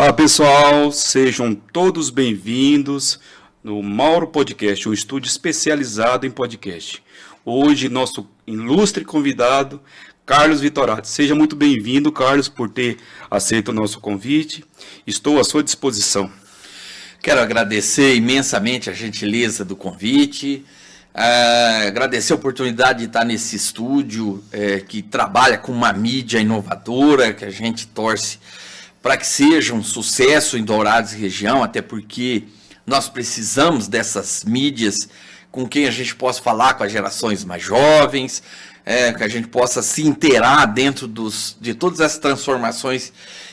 Olá pessoal, sejam todos bem-vindos no Mauro Podcast, um estúdio especializado em podcast. Hoje, nosso ilustre convidado, Carlos Vitorati. Seja muito bem-vindo, Carlos, por ter aceito o nosso convite. Estou à sua disposição. Quero agradecer imensamente a gentileza do convite, agradecer a oportunidade de estar nesse estúdio que trabalha com uma mídia inovadora, que a gente torce para que seja um sucesso em Dourados e região, até porque nós precisamos dessas mídias com quem a gente possa falar com as gerações mais jovens, que a gente possa se inteirar dentro de todas as transformações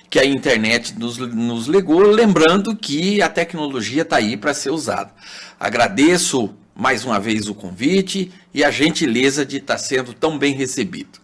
que a internet nos legou, lembrando que a tecnologia está aí para ser usada. Agradeço mais uma vez o convite e a gentileza de estar sendo tão bem recebido.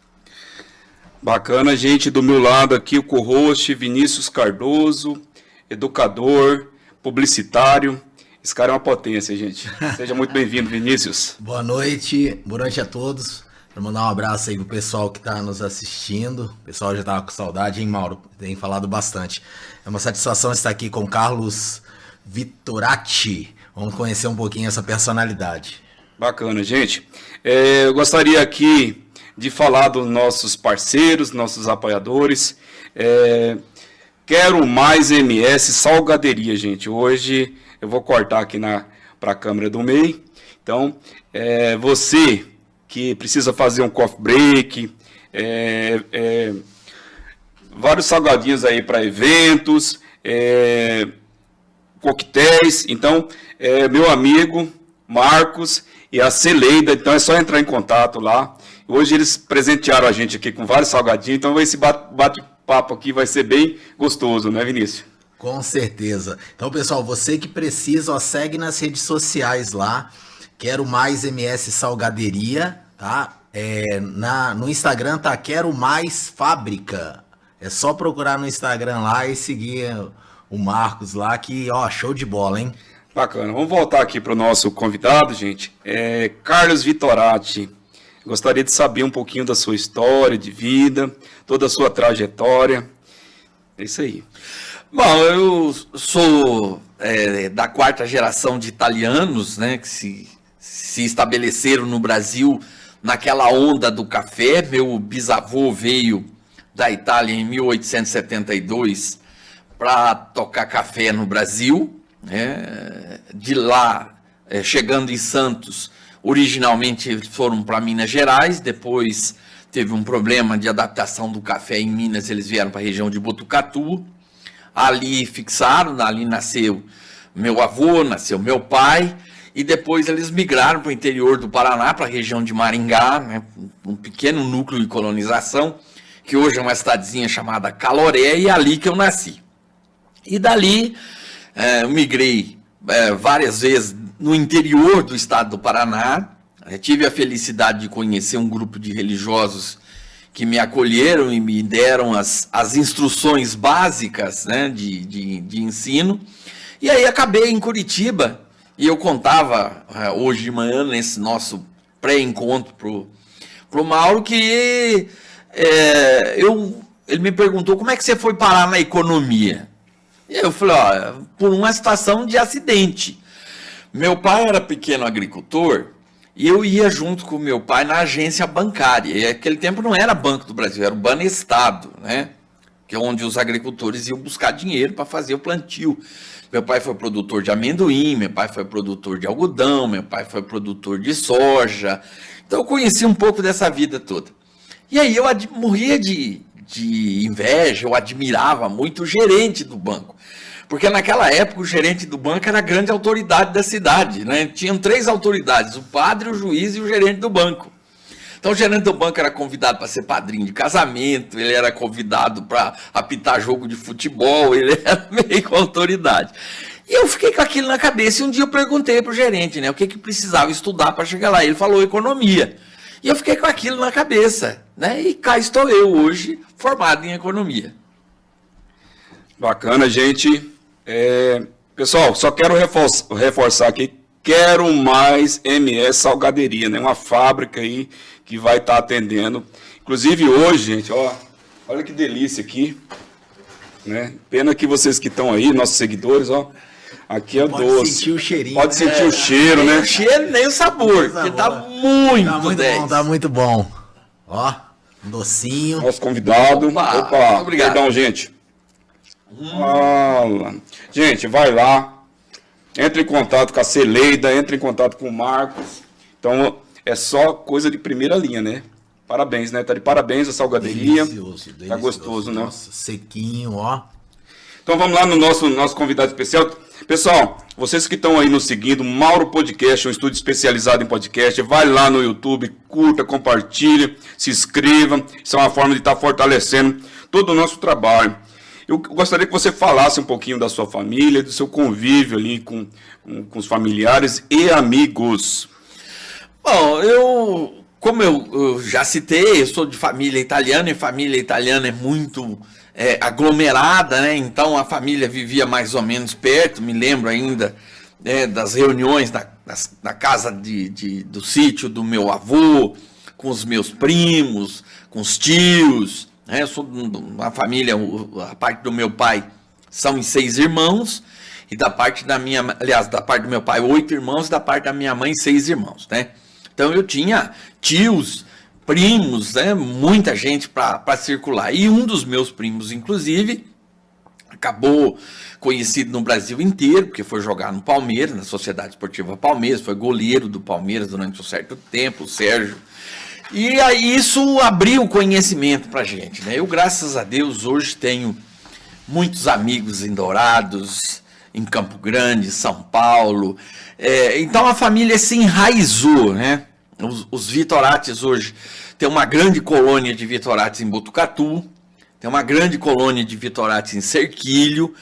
Bacana, gente. Do meu lado aqui o co-host Vinícius Cardoso, educador, publicitário. Esse cara é uma potência, gente. Seja muito bem-vindo, Vinícius. Boa noite a todos. Quero mandar um abraço aí pro pessoal que está nos assistindo. O pessoal já estava com saudade, hein, Mauro? Tem falado bastante. É uma satisfação estar aqui com Carlos Vitorati. Vamos conhecer um pouquinho essa personalidade. Bacana, gente. Eu gostaria aqui de falar dos nossos parceiros, nossos apoiadores. Quero Mais MS Salgaderia, gente. Hoje eu vou cortar aqui para a câmera do meio. Então, você que precisa fazer um coffee break, vários salgadinhos aí para eventos, coquetéis. Então, meu amigo Marcos e a Celeida, então é só entrar em contato lá. Hoje eles presentearam a gente aqui com vários salgadinhos, então esse bate-papo aqui vai ser bem gostoso, né, Vinícius? Com certeza. Então, pessoal, você que precisa, segue nas redes sociais lá. Quero Mais MS Salgaderia, tá? No Instagram tá Quero Mais Fábrica. É só procurar no Instagram lá e seguir o Marcos lá, que, show de bola, hein? Bacana. Vamos voltar aqui para o nosso convidado, gente. Carlos Vitorati. Gostaria de saber um pouquinho da sua história de vida, toda a sua trajetória. É isso aí. Bom, eu sou da quarta geração de italianos, né, que se estabeleceram no Brasil naquela onda do café. Meu bisavô veio da Itália em 1872 para tocar café no Brasil. De lá, chegando em Santos, originalmente eles foram para Minas Gerais, depois teve um problema de adaptação do café em Minas, eles vieram para a região de Botucatu, ali fixaram, ali nasceu meu avô, nasceu meu pai, e depois eles migraram para o interior do Paraná, para a região de Maringá, né, um pequeno núcleo de colonização, que hoje é uma cidadezinha chamada Caloré, e é ali que eu nasci. E dali eu migrei várias vezes no interior do estado do Paraná. Tive a felicidade de conhecer um grupo de religiosos que me acolheram e me deram as instruções básicas, né, de ensino. E aí acabei em Curitiba, e eu contava hoje de manhã, nesse nosso pré-encontro pro Mauro, que ele me perguntou como é que você foi parar na economia. E eu falei, por uma situação de acidente. Meu pai era pequeno agricultor e eu ia junto com meu pai na agência bancária. E naquele tempo não era Banco do Brasil, era o Banestado, né? Que é onde os agricultores iam buscar dinheiro para fazer o plantio. Meu pai foi produtor de amendoim, meu pai foi produtor de algodão, meu pai foi produtor de soja. Então eu conheci um pouco dessa vida toda. E aí eu morria de inveja, eu admirava muito o gerente do banco. Porque naquela época o gerente do banco era a grande autoridade da cidade, né? Tinham 3 autoridades, o padre, o juiz e o gerente do banco. Então o gerente do banco era convidado para ser padrinho de casamento, ele era convidado para apitar jogo de futebol, ele era meio com autoridade. E eu fiquei com aquilo na cabeça, e um dia eu perguntei para o gerente, né, o que precisava estudar para chegar lá. Ele falou economia. E eu fiquei com aquilo na cabeça, né? E cá estou eu hoje, formado em economia. Bacana, gente. Pessoal, só quero reforçar aqui, Quero Mais MS Salgaderia, né? Uma fábrica aí que vai estar atendendo. Inclusive hoje, gente, olha que delícia aqui. né? Pena que vocês que estão aí, nossos seguidores, ó, aqui é Pode doce. sentir o cheirinho. Pode sentir o cheiro, né? Nem o cheiro, nem o sabor, porque tá muito, Tá muito 10. bom, tá muito bom. Ó, um docinho. Nosso convidado. Opa, obrigado. Perdão, gente. Fala. Gente, vai lá. Entre em contato com a Celeida, entre em contato com o Marcos. Então, é só coisa de primeira linha, né? Parabéns, né? Tá de parabéns a salgaderia. Delicioso, Tá gostoso, né? Nossa, sequinho, ó. Então vamos lá no nosso convidado especial. Pessoal, vocês que estão aí nos seguindo, Mauro Podcast, um estúdio especializado em podcast, vai lá no YouTube, curta, compartilha, se inscreva. Isso é uma forma de estar fortalecendo todo o nosso trabalho. Eu gostaria que você falasse um pouquinho da sua família, do seu convívio ali com os familiares e amigos. Bom, como eu já citei, eu sou de família italiana, e família italiana é muito aglomerada, né? Então a família vivia mais ou menos perto, me lembro ainda das reuniões na casa do sítio do meu avô, com os meus primos, com os tios, né? Eu sou de uma família, a parte do meu pai são em 6 irmãos, e da parte da parte do meu pai 8 irmãos, e da parte da minha mãe 6 irmãos, né? Então eu tinha tios, primos, né, muita gente para circular. E um dos meus primos, inclusive, acabou conhecido no Brasil inteiro, porque foi jogar no Palmeiras, na Sociedade Esportiva Palmeiras, foi goleiro do Palmeiras durante um certo tempo, o Sérgio. E aí isso abriu o conhecimento para a gente, né? Eu, graças a Deus, hoje tenho muitos amigos em Dourados, em Campo Grande, São Paulo. Então a família se enraizou, né? Os Vitorates hoje tem uma grande colônia de Vitorates em Botucatu, tem uma grande colônia de Vitorates em Serquilho,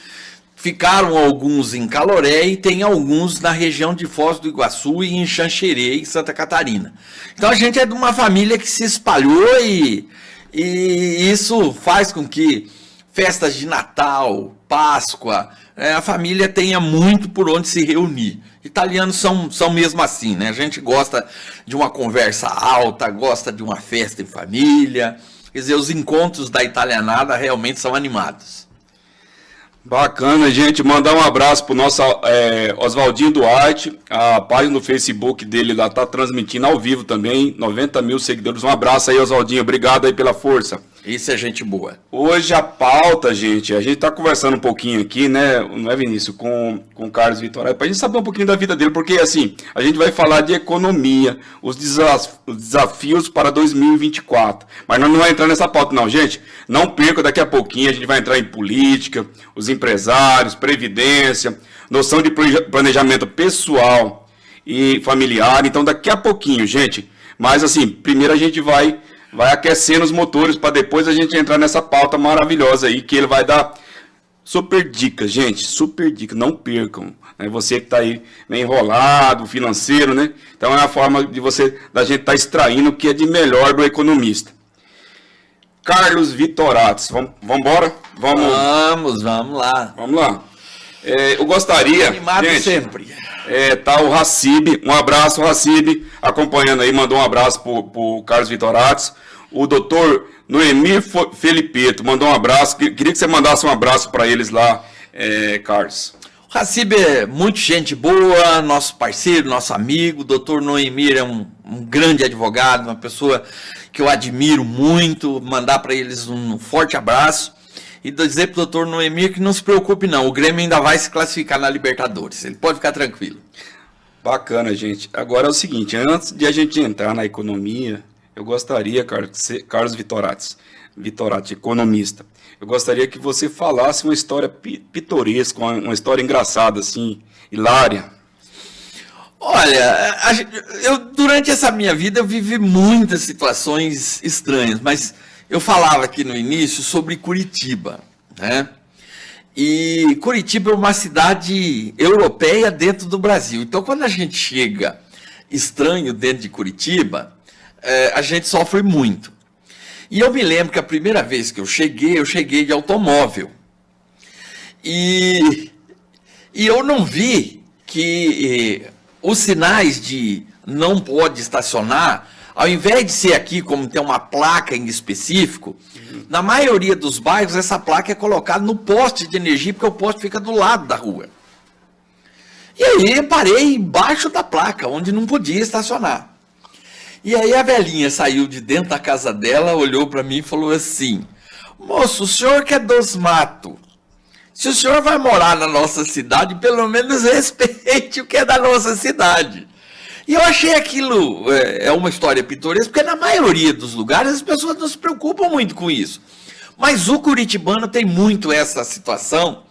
ficaram alguns em Caloré e tem alguns na região de Foz do Iguaçu e em Xanxerê, em Santa Catarina. Então a gente é de uma família que se espalhou e isso faz com que festas de Natal, Páscoa, a família tenha muito por onde se reunir. Italianos são mesmo assim, né? A gente gosta de uma conversa alta, gosta de uma festa em família. Quer dizer, os encontros da italianada realmente são animados. Bacana, gente. Mandar um abraço pro nosso Oswaldinho Duarte. A página do Facebook dele lá tá transmitindo ao vivo também. 90 mil seguidores. Um abraço aí, Oswaldinho. Obrigado aí pela força. Isso é gente boa. Hoje a pauta, gente, a gente tá conversando um pouquinho aqui, né, não é, Vinícius, com o Carlos Vitória, pra gente saber um pouquinho da vida dele, porque assim, a gente vai falar de economia, os desafios para 2024, mas nós não vamos entrar nessa pauta não, gente, não perca, daqui a pouquinho a gente vai entrar em política, os empresários, previdência, noção de planejamento pessoal e familiar, então daqui a pouquinho, gente, mas assim, primeiro a gente vai aquecendo os motores para depois a gente entrar nessa pauta maravilhosa aí, que ele vai dar super dicas, gente, super dicas, não percam, né? Você que está aí meio enrolado, financeiro, né? Então é a forma da gente estar extraindo o que é de melhor do economista. Carlos Vitorates, vamos embora? Vamos lá. Vamos lá. Eu gostaria, Animado gente, sempre. Tá o Hassib, um abraço, Hassib, acompanhando aí, mandou um abraço pro Carlos Vitorates. O doutor Noemir Felipeto mandou um abraço, queria que você mandasse um abraço para eles lá, Carlos. O Hassib é muito gente boa, nosso parceiro, nosso amigo. O doutor Noemir é um grande advogado, uma pessoa que eu admiro muito. Mandar para eles um forte abraço. E dizer para o doutor Noemir que não se preocupe não, o Grêmio ainda vai se classificar na Libertadores, ele pode ficar tranquilo. Bacana, gente. Agora é o seguinte, antes de a gente entrar na economia, eu gostaria, Carlos Vitorates, economista, eu gostaria que você falasse uma história pitoresca, uma história engraçada, assim, hilária. Olha, durante essa minha vida eu vivi muitas situações estranhas, mas eu falava aqui no início sobre Curitiba, né? E Curitiba é uma cidade europeia dentro do Brasil. Então, quando a gente chega estranho dentro de Curitiba, a gente sofre muito. E eu me lembro que a primeira vez que eu cheguei de automóvel. E eu não vi que os sinais de não pode estacionar, ao invés de ser aqui, como tem uma placa em específico, Na maioria dos bairros, essa placa é colocada no poste de energia, porque o poste fica do lado da rua. E aí eu parei embaixo da placa, onde não podia estacionar. E aí a velhinha saiu de dentro da casa dela, olhou para mim e falou assim: moço, o senhor que é dos matos, se o senhor vai morar na nossa cidade, pelo menos respeite o que é da nossa cidade. E eu achei aquilo uma história pitoresca, porque na maioria dos lugares as pessoas não se preocupam muito com isso. Mas o curitibano tem muito essa situação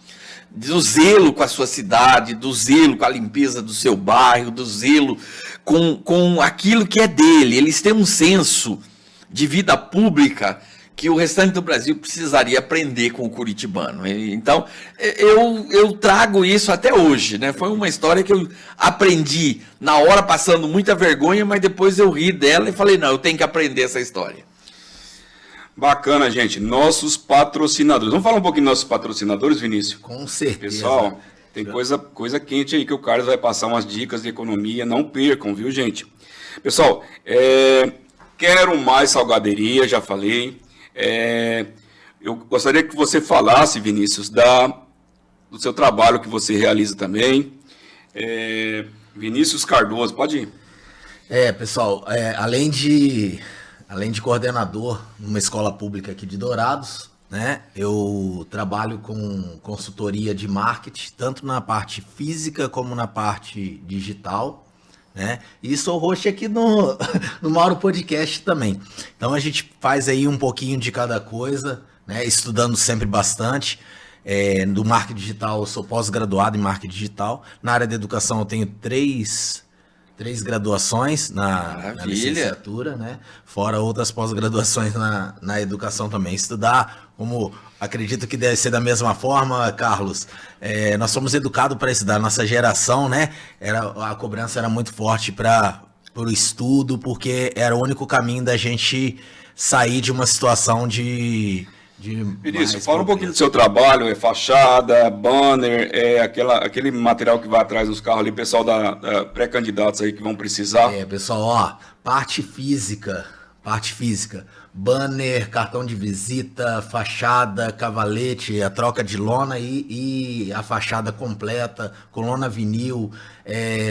do zelo com a sua cidade, do zelo com a limpeza do seu bairro, do zelo com aquilo que é dele. Eles têm um senso de vida pública que o restante do Brasil precisaria aprender com o curitibano. Então, eu trago isso até hoje, né? Foi uma história que eu aprendi na hora, passando muita vergonha, mas depois eu ri dela e falei, não, eu tenho que aprender essa história. Bacana, gente. Nossos patrocinadores. Vamos falar um pouquinho dos nossos patrocinadores, Vinícius? Com certeza. Pessoal, tem coisa quente aí que o Carlos vai passar umas dicas de economia. Não percam, viu, gente? Pessoal, Quero Mais Salgaderia, já falei. Eu gostaria que você falasse, Vinícius, do seu trabalho que você realiza também. Vinícius Cardoso, pode ir. Pessoal, além de coordenador numa escola pública aqui de Dourados, né, eu trabalho com consultoria de marketing, tanto na parte física como na parte digital. Né? E sou host aqui no Mauro Podcast também. Então a gente faz aí um pouquinho de cada coisa, né? Estudando sempre bastante. Do marketing digital, eu sou pós-graduado em marketing digital. Na área da educação eu tenho três graduações na licenciatura, né? Fora outras pós-graduações na educação também. Estudar, como acredito que deve ser da mesma forma, Carlos, nós somos educados para estudar. Nossa geração, né? A cobrança era muito forte para o estudo, porque era o único caminho da gente sair de uma situação de Vinícius, fala um pouquinho do seu trabalho, fachada, banner, aquele material que vai atrás dos carros ali, pessoal da pré-candidatos aí que vão precisar. Pessoal, parte física, banner, cartão de visita, fachada, cavalete, a troca de lona e a fachada completa, com lona vinil,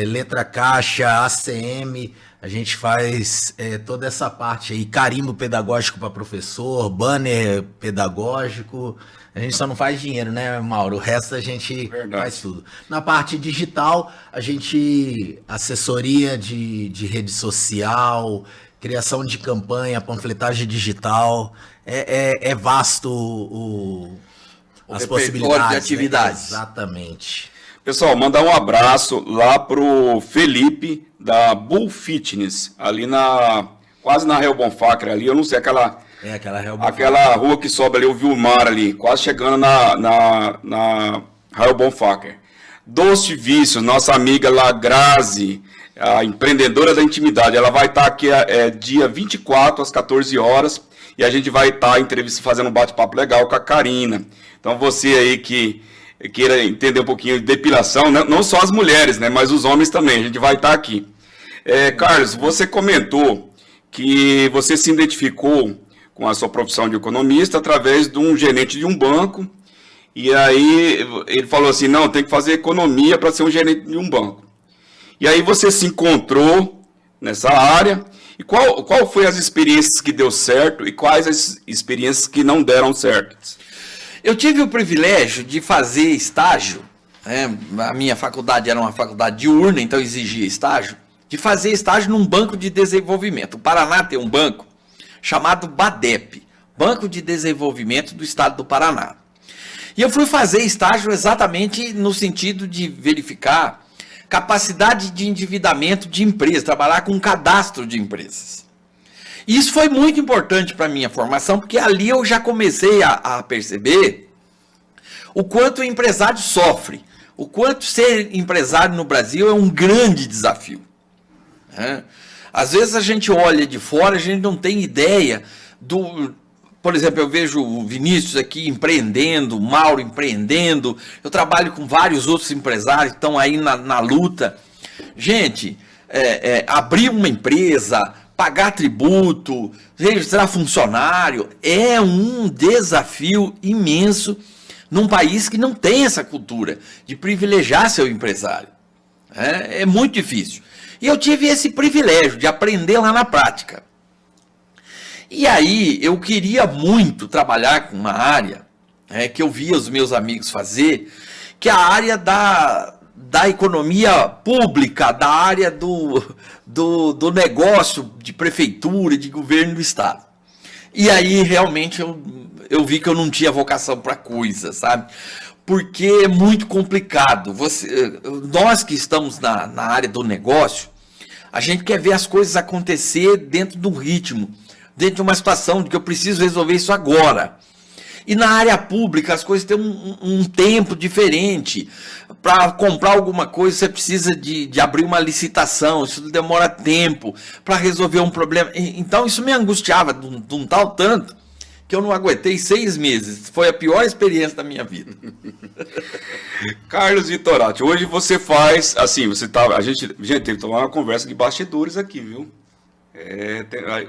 letra caixa, ACM. A gente faz toda essa parte aí, carimbo pedagógico para professor, banner pedagógico. A gente só não faz dinheiro, né, Mauro? O resto a gente faz tudo. Na parte digital, a gente assessoria de rede social, criação de campanha, panfletagem digital. É vasto as possibilidades de atividades. Né? Exatamente. Pessoal, mandar um abraço lá pro Felipe da Bull Fitness, ali quase na Real Bonfacre ali, eu não sei, aquela rua que sobe ali, o Vilmar ali, quase chegando na Real Bonfacre. Doce Vícios, nossa amiga lá, Grazi, a empreendedora da intimidade, ela vai estar aqui dia 24 às 14 horas e a gente vai estar fazendo um bate-papo legal com a Karina. Então você aí que queira entender um pouquinho de depilação, né? Não só as mulheres, né? Mas os homens também, a gente vai estar aqui. Carlos, você comentou que você se identificou com a sua profissão de economista através de um gerente de um banco, e aí ele falou assim, não, tem que fazer economia para ser um gerente de um banco. E aí você se encontrou nessa área, e qual foi as experiências que deu certo e quais as experiências que não deram certo? Eu tive o privilégio de fazer estágio, a minha faculdade era uma faculdade diurna, então exigia estágio, de fazer estágio num banco de desenvolvimento. O Paraná tem um banco chamado BADEP, Banco de Desenvolvimento do Estado do Paraná. E eu fui fazer estágio exatamente no sentido de verificar capacidade de endividamento de empresas, trabalhar com um cadastro de empresas. E isso foi muito importante para a minha formação, porque ali eu já comecei a perceber o quanto o empresário sofre, o quanto ser empresário no Brasil é um grande desafio. Às vezes a gente olha de fora, a gente não tem ideia Por exemplo, eu vejo o Vinícius aqui empreendendo, o Mauro empreendendo, eu trabalho com vários outros empresários que estão aí na luta. Gente, abrir uma empresa, pagar tributo, registrar funcionário, é um desafio imenso num país que não tem essa cultura de privilegiar seu empresário. É muito difícil. E eu tive esse privilégio de aprender lá na prática. E aí eu queria muito trabalhar com uma área que eu via os meus amigos fazer, que é a área da economia pública, da área do negócio de prefeitura, de governo do estado. E aí realmente eu vi que eu não tinha vocação para coisa, sabe? Porque é muito complicado. Nós que estamos na área do negócio, a gente quer ver as coisas acontecer dentro de um ritmo, dentro de uma situação de que eu preciso resolver isso agora. E na área pública as coisas têm um tempo diferente. Para comprar alguma coisa você precisa de abrir uma licitação, isso demora tempo para resolver um problema. Então isso me angustiava de um tal tanto que eu não aguentei 6 meses. Foi a pior experiência da minha vida. Carlos Vitorati, hoje você faz, assim, a gente teve que tomar uma conversa de bastidores aqui, viu?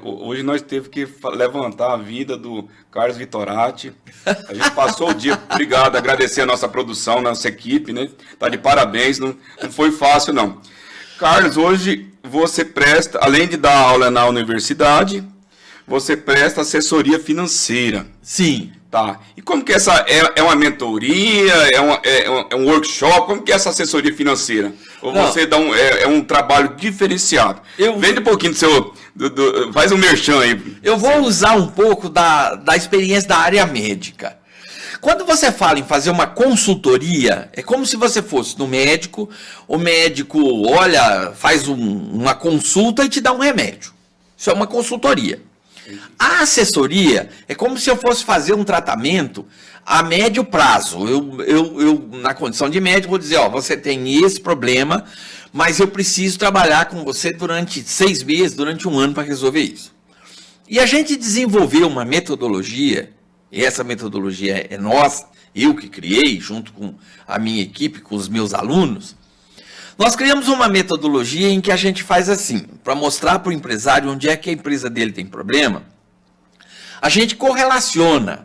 Hoje nós teve que levantar a vida do Carlos Vitorati. A gente passou o dia, obrigado, agradecer a nossa produção, nossa equipe, né? Tá de parabéns, não foi fácil não. Carlos, hoje você presta, além de dar aula na universidade, você presta assessoria financeira. Sim. Tá. E como que essa é uma mentoria, é um workshop, como que é essa assessoria financeira? Ou não, você dá um trabalho diferenciado? Vende um pouquinho do seu, faz um merchan aí. Eu vou usar um pouco da experiência da área médica. Quando você fala em fazer uma consultoria, é como se você fosse no médico, o médico olha, faz uma consulta e te dá um remédio. Isso é uma consultoria. A assessoria é como se eu fosse fazer um tratamento a médio prazo. Eu na condição de médico, vou dizer, você tem esse problema, mas eu preciso trabalhar com você durante 6 meses, durante 1 ano para resolver isso. E a gente desenvolveu uma metodologia, e essa metodologia é nossa, eu que criei, junto com a minha equipe, com os meus alunos. Nós criamos uma metodologia em que a gente faz assim, para mostrar para o empresário onde é que a empresa dele tem problema, a gente correlaciona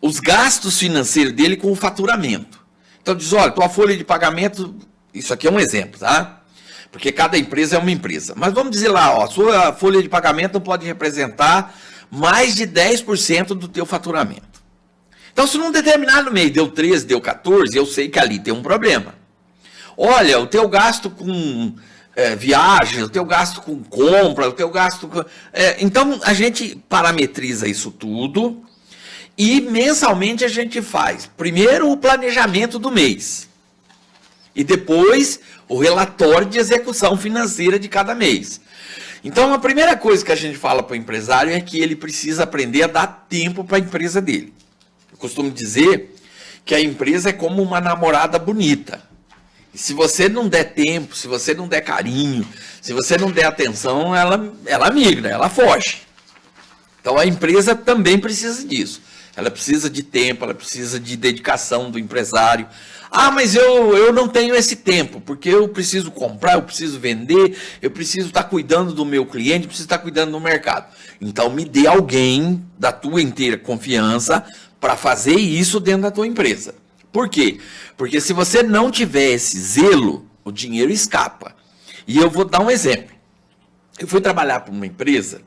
os gastos financeiros dele com o faturamento. Então diz, olha, tua folha de pagamento, isso aqui é um exemplo, tá? Porque cada empresa é uma empresa. Mas vamos dizer lá, sua folha de pagamento não pode representar mais de 10% do teu faturamento. Então se num determinado mês deu 13, deu 14, eu sei que ali tem um problema. Olha, o teu gasto com viagem, o teu gasto com compra, o teu gasto com... então, a gente parametriza isso tudo e mensalmente a gente faz, primeiro, o planejamento do mês e depois o relatório de execução financeira de cada mês. Então, a primeira coisa que a gente fala para o empresário é que ele precisa aprender a dar tempo para a empresa dele. Eu costumo dizer que a empresa é como uma namorada bonita. E se você não der tempo, se você não der carinho, se você não der atenção, ela migra, ela foge. Então a empresa também precisa disso. Ela precisa de tempo, ela precisa de dedicação do empresário. Ah, mas eu não tenho esse tempo, porque eu preciso comprar, eu preciso vender, eu preciso estar cuidando do meu cliente, eu preciso estar cuidando do mercado. Então me dê alguém da tua inteira confiança para fazer isso dentro da tua empresa. Por quê? Porque se você não tiver esse zelo, o dinheiro escapa. E eu vou dar um exemplo. Eu fui trabalhar para uma empresa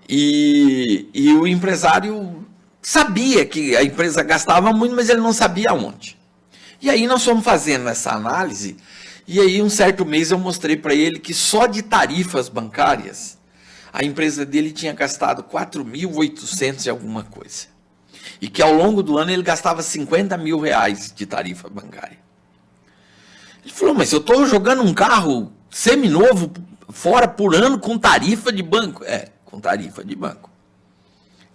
e o empresário sabia que a empresa gastava muito, mas ele não sabia onde. E aí nós fomos fazendo essa análise e aí um certo mês eu mostrei para ele que só de tarifas bancárias a empresa dele tinha gastado 4.800 e alguma coisa. E que ao longo do ano ele gastava 50 mil reais de tarifa bancária. Ele falou, mas eu estou jogando um carro seminovo fora por ano com tarifa de banco. Com tarifa de banco.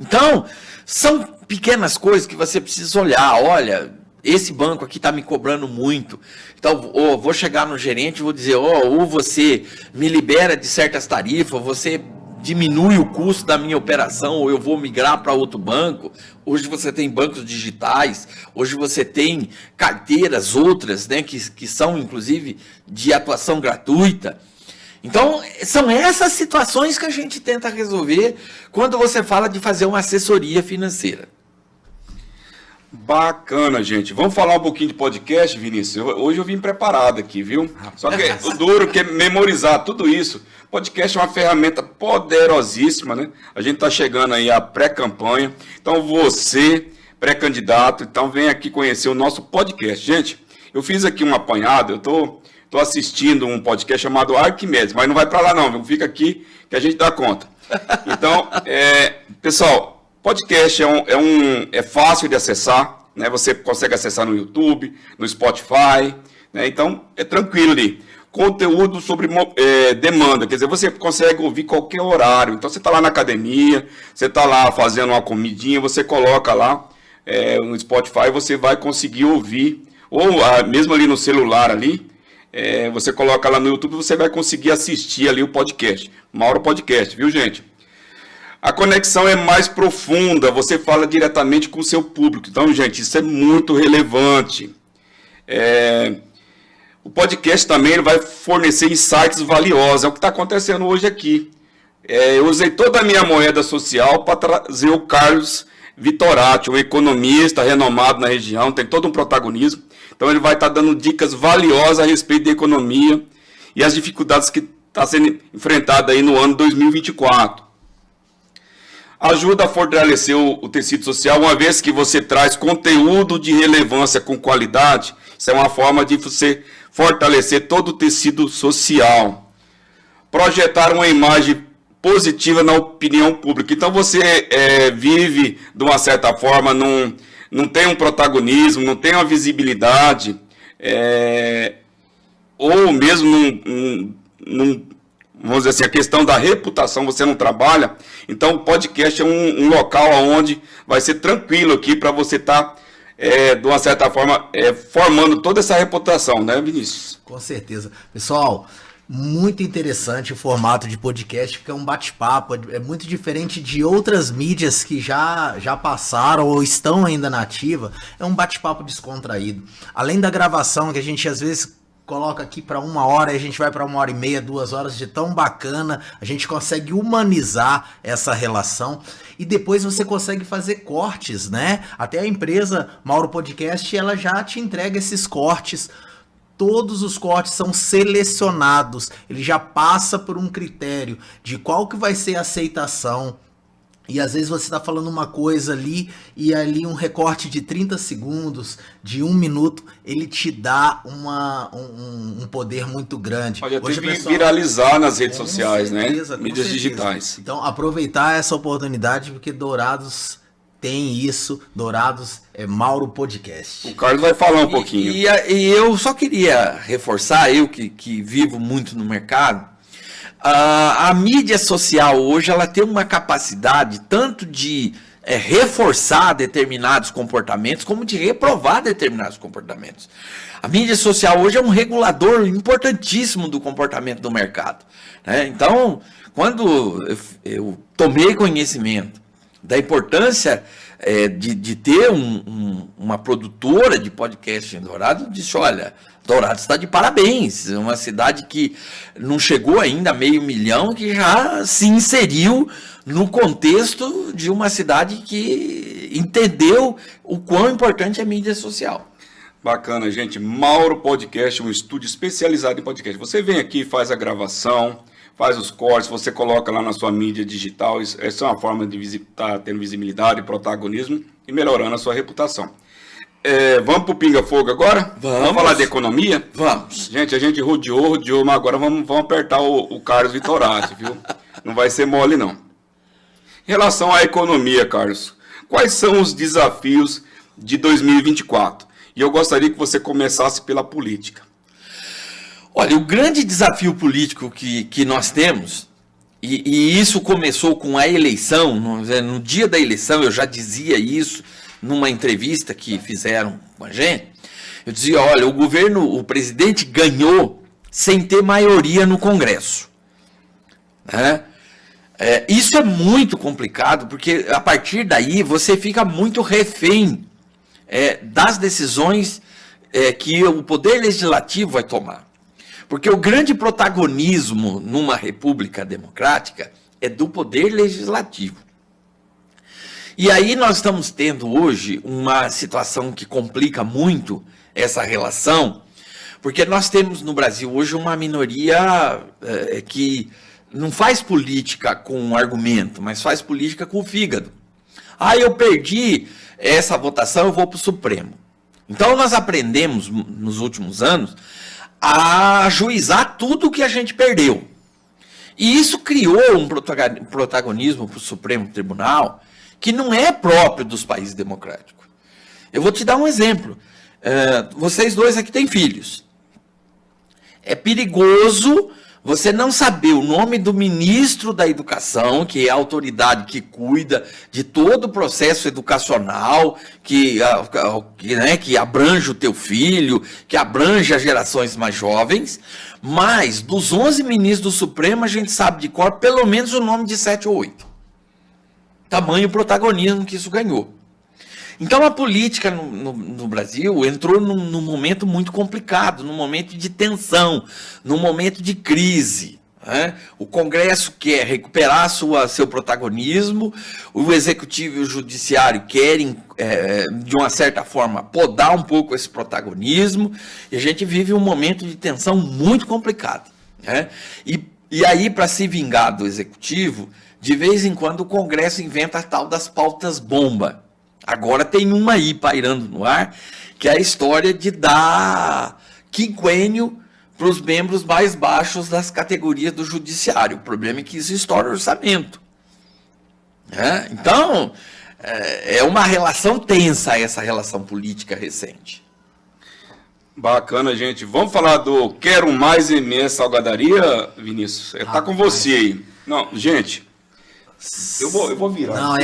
Então, são pequenas coisas que você precisa olhar. Olha, esse banco aqui está me cobrando muito. Então, vou chegar no gerente e vou dizer, ou você me libera de certas tarifas, você diminui o custo da minha operação, ou eu vou migrar para outro banco. Hoje você tem bancos digitais, hoje você tem carteiras outras, né, que são inclusive de atuação gratuita. Então, são essas situações que a gente tenta resolver quando você fala de fazer uma assessoria financeira. Bacana, gente. Vamos falar um pouquinho de podcast, Vinícius? Hoje eu vim preparado aqui, viu? Só que o duro que é memorizar tudo isso. Podcast é uma ferramenta poderosíssima, né? A gente está chegando aí à pré-campanha. Então você, pré-candidato, então vem aqui conhecer o nosso podcast. Gente, eu fiz aqui um apanhado, eu tô assistindo um podcast chamado Arquimedes, mas não vai para lá não, viu? Fica aqui que a gente dá conta. Então, pessoal, podcast é fácil de acessar, né? Você consegue acessar no YouTube, no Spotify, né? Então é tranquilo ali. Conteúdo sobre demanda, quer dizer, você consegue ouvir qualquer horário. Então você está lá na academia, você está lá fazendo uma comidinha, você coloca lá no Spotify, você vai conseguir ouvir, ou mesmo ali no celular ali, você coloca lá no YouTube, você vai conseguir assistir ali o podcast, Mauro Podcast, viu, gente? A conexão é mais profunda, você fala diretamente com o seu público. Então, gente, isso é muito relevante. O podcast também ele vai fornecer insights valiosos, é o que está acontecendo hoje aqui. Eu usei toda a minha moeda social para trazer o Carlos Vitorati, um economista renomado na região, tem todo um protagonismo. Então ele vai estar dando dicas valiosas a respeito da economia e as dificuldades que estão sendo enfrentadas aí no ano 2024. Ajuda a fortalecer o tecido social, uma vez que você traz conteúdo de relevância com qualidade. Isso é uma forma de você fortalecer todo o tecido social. Projetar uma imagem positiva na opinião pública. Então você vive de uma certa forma, não tem um protagonismo, não tem uma visibilidade, ou mesmo vamos dizer assim, a questão da reputação, você não trabalha. Então o podcast é um local onde vai ser tranquilo aqui para você estar, de uma certa forma, formando toda essa reputação, né, Vinícius? Com certeza. Pessoal, muito interessante o formato de podcast, porque é um bate-papo, é muito diferente de outras mídias que já passaram ou estão ainda na ativa. É um bate-papo descontraído. Além da gravação, que a gente às vezes coloca aqui para 1 hora e a gente vai para 1h30, 2 horas, de tão bacana, a gente consegue humanizar essa relação e depois você consegue fazer cortes, né? Até a empresa Mauro Podcast, ela já te entrega esses cortes. Todos os cortes são selecionados, ele já passa por um critério de qual que vai ser a aceitação. E às vezes você está falando uma coisa ali e ali um recorte de 30 segundos, de 1 minuto, ele te dá um poder muito grande. Pode até viralizar nas redes sociais, certeza, né? Mídias digitais. Então aproveitar essa oportunidade, porque Dourados tem isso, Dourados é Mauro Podcast. O Carlos vai falar um pouquinho. E eu só queria reforçar, eu que vivo muito no mercado, a mídia social hoje ela tem uma capacidade tanto de reforçar determinados comportamentos como de reprovar determinados comportamentos. A mídia social hoje é um regulador importantíssimo do comportamento do mercado, né? Então, quando eu tomei conhecimento da importância de ter uma produtora de podcast em Dourados, eu disse, olha, Dourados está de parabéns, é uma cidade que não chegou ainda a 500 mil, que já se inseriu no contexto de uma cidade que entendeu o quão importante é a mídia social. Bacana, gente. Mauro Podcast, um estúdio especializado em podcast. Você vem aqui, faz a gravação, faz os cortes, você coloca lá na sua mídia digital. Essa é uma forma de estar tendo visibilidade, protagonismo e melhorando a sua reputação. Vamos pro Pinga Fogo agora? Vamos falar de economia? Vamos. Gente, a gente rodeou, mas agora vamos apertar o Carlos Vitorati, viu? Não vai ser mole, não. Em relação à economia, Carlos, quais são os desafios de 2024? E eu gostaria que você começasse pela política. Olha, o grande desafio político que nós temos, e isso começou com a eleição, no dia da eleição eu já dizia isso, numa entrevista que fizeram com a gente, eu dizia, olha, o presidente ganhou sem ter maioria no Congresso. Né? Isso é muito complicado, porque a partir daí você fica muito refém das decisões que o Poder Legislativo vai tomar. Porque o grande protagonismo numa república democrática é do poder legislativo. E aí nós estamos tendo hoje uma situação que complica muito essa relação, porque nós temos no Brasil hoje uma minoria que não faz política com argumento, mas faz política com o fígado. Eu perdi essa votação, eu vou para o Supremo. Então nós aprendemos nos últimos anos a ajuizar tudo que a gente perdeu. E isso criou um protagonismo para o Supremo Tribunal que não é próprio dos países democráticos. Eu vou te dar um exemplo. Vocês dois aqui têm filhos. É perigoso você não saber o nome do ministro da Educação, que é a autoridade que cuida de todo o processo educacional, que abrange o teu filho, que abrange as gerações mais jovens, mas dos 11 ministros do Supremo, a gente sabe de cor pelo menos o nome de 7 ou 8. Tamanho protagonismo que isso ganhou. Então a política no Brasil entrou num momento muito complicado, num momento de tensão, num momento de crise. Né? O Congresso quer recuperar seu protagonismo, o Executivo e o Judiciário querem, de uma certa forma, podar um pouco esse protagonismo, e a gente vive um momento de tensão muito complicado. Né? E aí, para se vingar do Executivo, de vez em quando o Congresso inventa a tal das pautas-bomba. Agora tem uma aí pairando no ar, que é a história de dar quinquênio para os membros mais baixos das categorias do judiciário. O problema é que isso estoura o orçamento. Então, é uma relação tensa essa relação política recente. Bacana, gente. Vamos falar do Quero Mais MS Salgadaria, Vinícius? Tá com você aí. Não, gente... Eu vou virar. Não,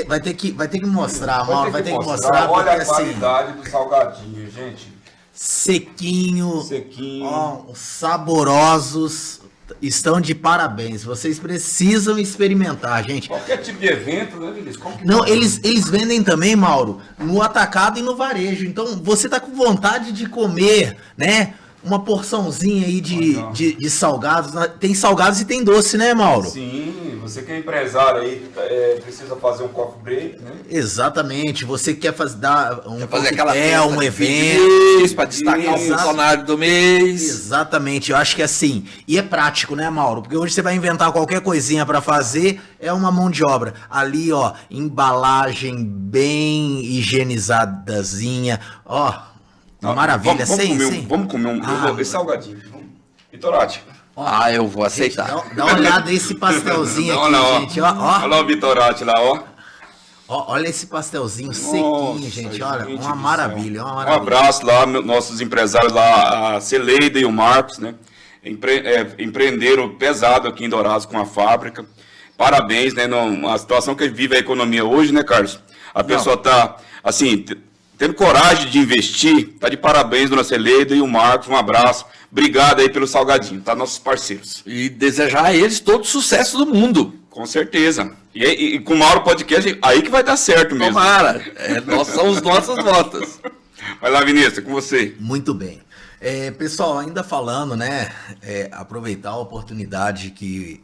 vai ter que mostrar, Mauro. Vai ter que mostrar. Olha porque, a qualidade do salgadinho, gente. Sequinho. Saborosos. Estão de parabéns. Vocês precisam experimentar, gente. Qualquer tipo de evento, né, Vinícius? Não, eles vendem também, Mauro, no atacado e no varejo. Então, você tá com vontade de comer, né? Uma porçãozinha aí de salgados. Tem salgados e tem doce, né, Mauro? Sim, você que é empresário aí, precisa fazer um coffee break, né? Exatamente, você quer fazer aquela um evento para destacar o funcionário do mês. Exatamente, eu acho que é assim. E é prático, né, Mauro? Porque hoje você vai inventar qualquer coisinha para fazer, é uma mão de obra. Ali, ó, embalagem bem higienizadazinha, ó. Maravilha, vamos comer esse salgadinho. Vitorati. Eu vou aceitar. Gente, dá uma olhada nesse pastelzinho aqui, gente. Ó. Olha lá o Vitorati lá, ó. Olha esse pastelzinho sequinho, gente. Olha, uma maravilha. Um abraço lá, nossos empresários lá, a Celeida e o Marcos, né? Empreenderam pesado aqui em Dourados com a fábrica. Parabéns, né? A situação que vive a economia hoje, né, Carlos? A pessoa tá, assim... tendo coragem de investir, tá de parabéns, dona Celeida e o Marcos, um abraço. Obrigado aí pelo salgadinho, tá? Nossos parceiros. E desejar a eles todo o sucesso do mundo. Com certeza. E com o Mauro Podcast, aí que vai dar certo mesmo. Tomara. São as nossas votas. Vai lá, Vinícius, é com você. Muito bem. Pessoal, ainda falando, né? Aproveitar a oportunidade que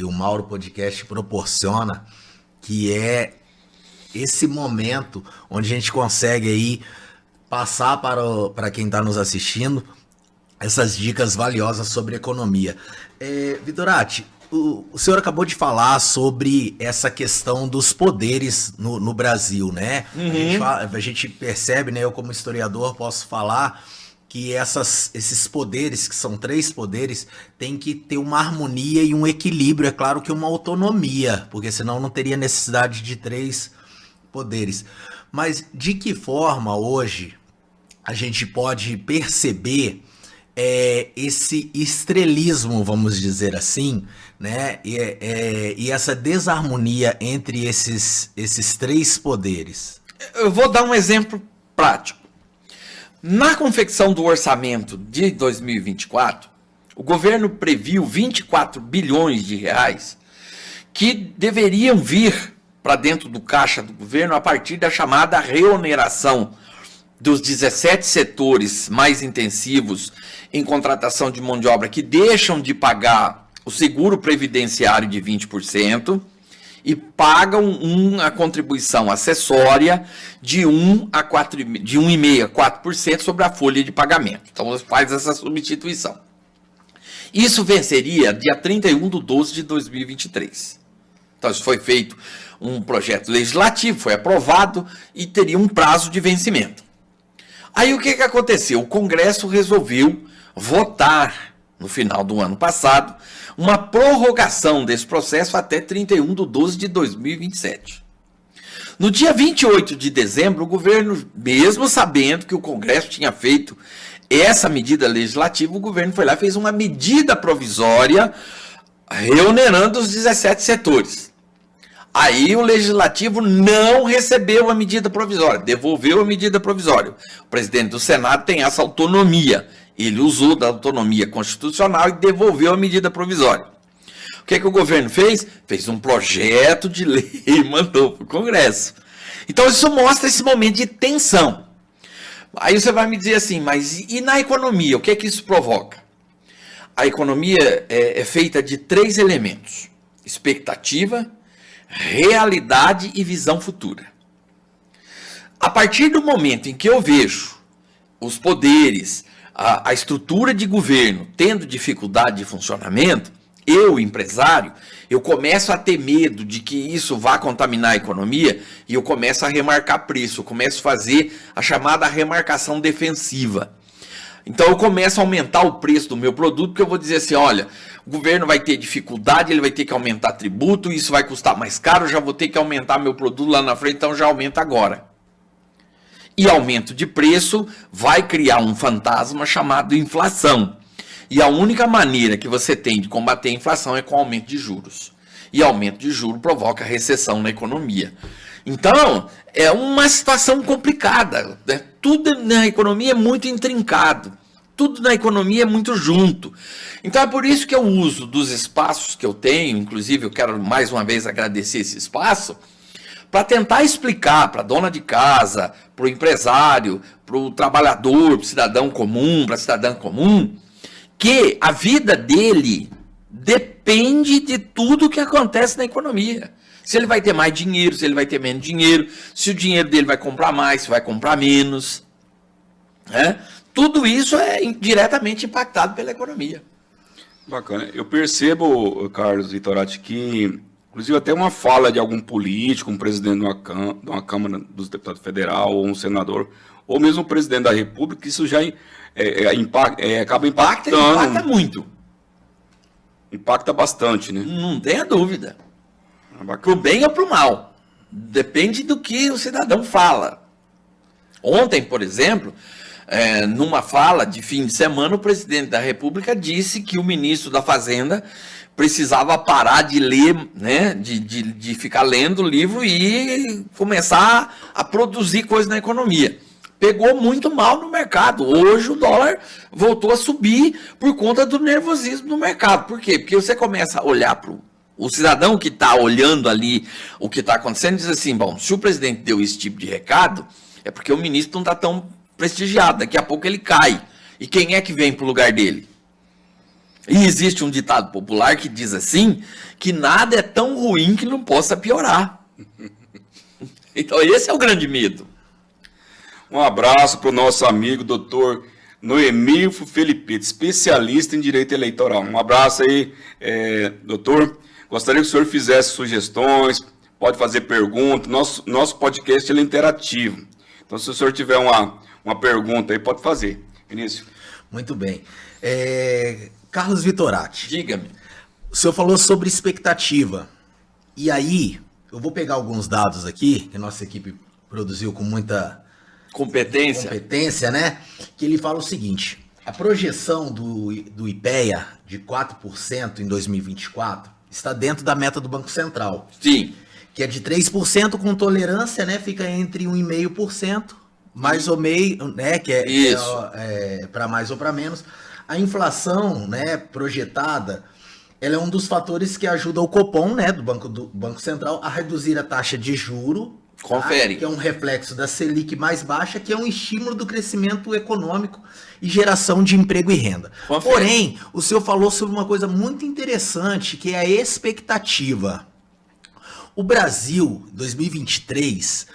o Mauro Podcast proporciona, que é esse momento onde a gente consegue aí passar para quem está nos assistindo essas dicas valiosas sobre economia. Vitorati, o senhor acabou de falar sobre essa questão dos poderes no Brasil, né? Uhum. A gente percebe, né? Eu como historiador posso falar que esses poderes, que são 3 poderes, tem que ter uma harmonia e um equilíbrio, é claro que uma autonomia, porque senão não teria necessidade de 3 poderes. Mas de que forma hoje a gente pode perceber esse estrelismo, vamos dizer assim, né? E essa desarmonia entre esses 3 poderes? Eu vou dar um exemplo prático. Na confecção do orçamento de 2024, o governo previu 24 bilhões de reais que deveriam vir para dentro do caixa do governo a partir da chamada reoneração dos 17 setores mais intensivos em contratação de mão de obra que deixam de pagar o seguro previdenciário de 20% e pagam a contribuição acessória de 1,5% a 4% sobre a folha de pagamento. Então, faz essa substituição. Isso venceria dia 31/12/2023. Então, isso foi feito um projeto legislativo, foi aprovado e teria um prazo de vencimento. Aí, o que aconteceu? O Congresso resolveu votar, no final do ano passado, uma prorrogação desse processo até 31/12/2027. No dia 28 de dezembro, o governo, mesmo sabendo que o Congresso tinha feito essa medida legislativa, o governo foi lá e fez uma medida provisória reonerando os 17 setores. Aí o Legislativo não recebeu a medida provisória, devolveu a medida provisória. O presidente do Senado tem essa autonomia. Ele usou da autonomia constitucional e devolveu a medida provisória. O que o governo fez? Fez um projeto de lei e mandou para o Congresso. Então isso mostra esse momento de tensão. Aí você vai me dizer assim, mas e na economia? O que isso provoca? A economia é feita de 3 elementos: expectativa, realidade e visão futura. A partir do momento em que eu vejo os poderes, a estrutura de governo tendo dificuldade de funcionamento, eu, empresário, eu começo a ter medo de que isso vá contaminar a economia e eu começo a remarcar preço, eu começo a fazer a chamada remarcação defensiva. Então eu começo a aumentar o preço do meu produto, porque eu vou dizer assim, olha, o governo vai ter dificuldade, ele vai ter que aumentar tributo, isso vai custar mais caro, eu já vou ter que aumentar meu produto lá na frente, então já aumenta agora. E aumento de preço vai criar um fantasma chamado inflação. E a única maneira que você tem de combater a inflação é com aumento de juros. E aumento de juros provoca recessão na economia. Então, é uma situação complicada, né? Tudo na economia é muito intrincado. Tudo na economia é muito junto. Então, é por isso que eu uso dos espaços que eu tenho, inclusive eu quero mais uma vez agradecer esse espaço, para tentar explicar para a dona de casa, para o empresário, para o trabalhador, para o cidadão comum, para a cidadã comum, que a vida dele depende de tudo que acontece na economia. Se ele vai ter mais dinheiro, se ele vai ter menos dinheiro, se o dinheiro dele vai comprar mais, se vai comprar menos. Né? Tudo isso é diretamente impactado pela economia. Bacana. Eu percebo, Carlos Vitorati, que inclusive até uma fala de algum político, um presidente de uma Câmara dos Deputados Federal, ou um senador, ou mesmo o presidente da República, isso já acaba impactando. Impacta muito. Impacta bastante, né? Não tenha dúvida. Para o bem ou para o mal. Depende do que o cidadão fala. Ontem, por exemplo, numa fala de fim de semana, o presidente da República disse que o ministro da Fazenda precisava parar de ler, né, de ficar lendo o livro e começar a produzir coisa na economia. Pegou muito mal no mercado. Hoje o dólar voltou a subir por conta do nervosismo no mercado. Por quê? Porque você começa a olhar para o cidadão que está olhando ali o que está acontecendo e diz assim, bom, se o presidente deu esse tipo de recado, é porque o ministro não está tão prestigiado. Daqui a pouco ele cai. E quem é que vem para o lugar dele? E existe um ditado popular que diz assim, que nada é tão ruim que não possa piorar. Então esse é o grande medo. Um abraço para o nosso amigo doutor Noemir Felipe, especialista em direito eleitoral. Um abraço aí, doutor. Gostaria que o senhor fizesse sugestões, pode fazer perguntas. Nosso podcast ele é interativo. Então, se o senhor tiver uma pergunta aí, pode fazer. Vinícius. Muito bem. Carlos Vitorati. Diga-me. O senhor falou sobre expectativa. E aí, eu vou pegar alguns dados aqui, que a nossa equipe produziu com muita competência, né? Que ele fala o seguinte: a projeção do IPEA de 4% em 2024 está dentro da meta do Banco Central. Sim. Que é de 3% com tolerância, né? Fica entre 1,5%, mais ou meio, né? Que é para mais ou para menos. A inflação, né, projetada, ela é um dos fatores que ajuda o Copom, né, do Banco Central, a reduzir a taxa de juro Confere. Que é um reflexo da Selic mais baixa, que é um estímulo do crescimento econômico e geração de emprego e renda. Confere. Porém, o senhor falou sobre uma coisa muito interessante, que é a expectativa. O Brasil, 2023,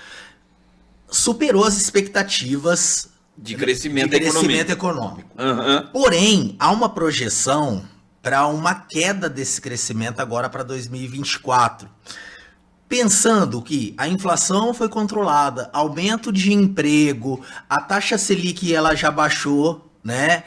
superou as expectativas De crescimento econômico. Uhum. Porém, há uma projeção para uma queda desse crescimento agora para 2024. Pensando que a inflação foi controlada, aumento de emprego, a taxa Selic ela já baixou, né?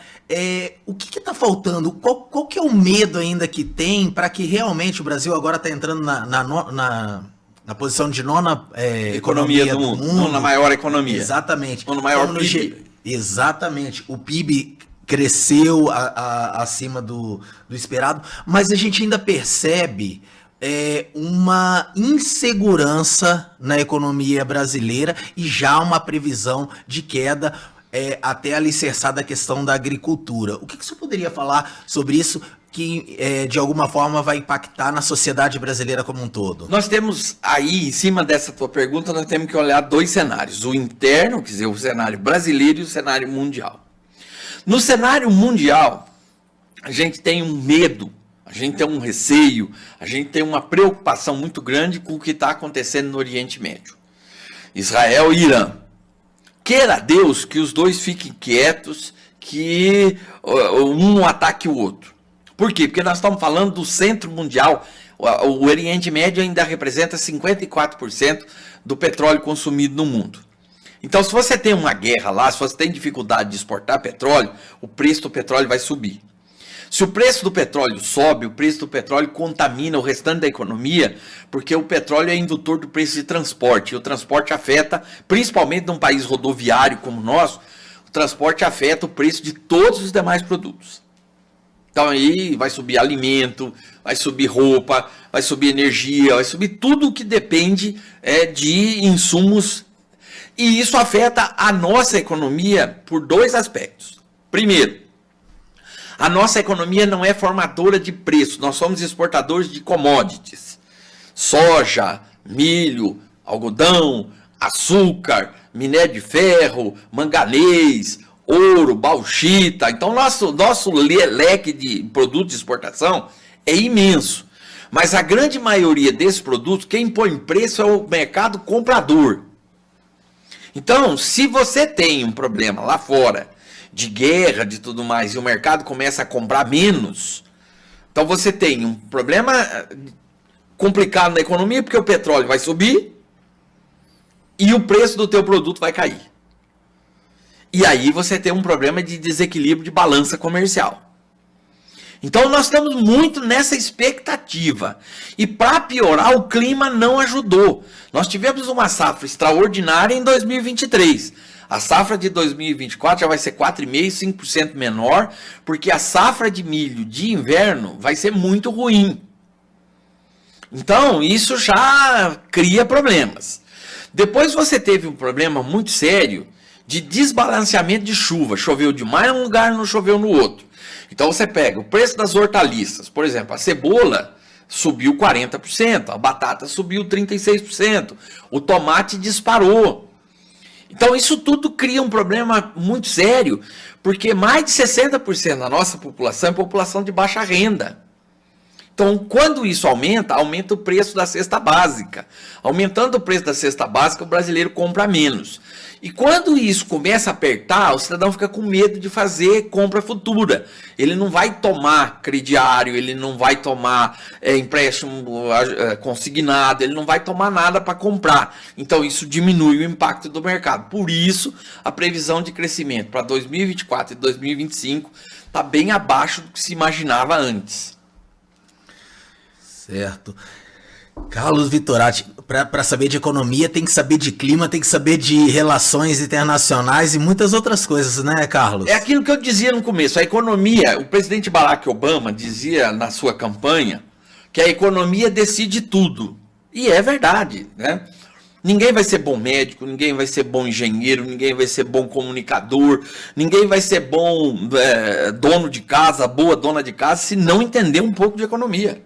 O que está faltando? Qual que é o medo ainda que tem para que realmente o Brasil agora está entrando na posição de nona economia do mundo? Nona maior economia. Exatamente. Nona maior PIB. Exatamente. O PIB cresceu acima do esperado, mas a gente ainda percebe uma insegurança na economia brasileira e já uma previsão de queda até alicerçada a questão da agricultura. O que você poderia falar sobre isso que de alguma forma vai impactar na sociedade brasileira como um todo? Nós temos aí, em cima dessa tua pergunta, nós temos que olhar dois cenários. O interno, quer dizer, o cenário brasileiro e o cenário mundial. No cenário mundial, a gente tem um medo, a gente tem um receio, a gente tem uma preocupação muito grande com o que está acontecendo no Oriente Médio. Israel e Irã. Queira Deus que os dois fiquem quietos, que um não ataque o outro. Por quê? Porque nós estamos falando do centro mundial. O Oriente Médio ainda representa 54% do petróleo consumido no mundo. Então, se você tem uma guerra lá, se você tem dificuldade de exportar petróleo, o preço do petróleo vai subir. Se o preço do petróleo sobe, o preço do petróleo contamina o restante da economia, porque o petróleo é indutor do preço de transporte. E o transporte afeta, principalmente num país rodoviário como o nosso, o transporte afeta o preço de todos os demais produtos. Então aí vai subir alimento, vai subir roupa, vai subir energia, vai subir tudo que depende de insumos. E isso afeta a nossa economia por dois aspectos. Primeiro, a nossa economia não é formadora de preço, nós somos exportadores de commodities. Soja, milho, algodão, açúcar, minério de ferro, manganês, ouro, bauxita. Então nosso leque de produtos de exportação é imenso. Mas a grande maioria desses produtos, quem põe preço é o mercado comprador. Então, se você tem um problema lá fora, de guerra, de tudo mais, e o mercado começa a comprar menos, então você tem um problema complicado na economia, porque o petróleo vai subir e o preço do teu produto vai cair. E aí você tem um problema de desequilíbrio de balança comercial. Então nós estamos muito nessa expectativa. E para piorar, o clima não ajudou. Nós tivemos uma safra extraordinária em 2023. A safra de 2024 já vai ser 4,5%, 5% menor, porque a safra de milho de inverno vai ser muito ruim. Então isso já cria problemas. Depois você teve um problema muito sério de desbalanceamento de chuva. Choveu demais num lugar, não choveu no outro. Então você pega o preço das hortaliças, por exemplo, a cebola subiu 40%, a batata subiu 36%, o tomate disparou. Então isso tudo cria um problema muito sério, porque mais de 60% da nossa população é população de baixa renda. Então, quando isso aumenta, aumenta o preço da cesta básica. Aumentando o preço da cesta básica, o brasileiro compra menos. E quando isso começa a apertar, o cidadão fica com medo de fazer compra futura. Ele não vai tomar crediário, ele não vai tomar empréstimo consignado, ele não vai tomar nada para comprar. Então, isso diminui o impacto do mercado. Por isso, a previsão de crescimento para 2024 e 2025 está bem abaixo do que se imaginava antes. Certo. Carlos Vitorati, para saber de economia tem que saber de clima, tem que saber de relações internacionais e muitas outras coisas, né, Carlos? É aquilo que eu dizia no começo, a economia, o presidente Barack Obama dizia na sua campanha que a economia decide tudo. E é verdade, né? Ninguém vai ser bom médico, ninguém vai ser bom engenheiro, ninguém vai ser bom comunicador, ninguém vai ser bom dono de casa, boa dona de casa, se não entender um pouco de economia.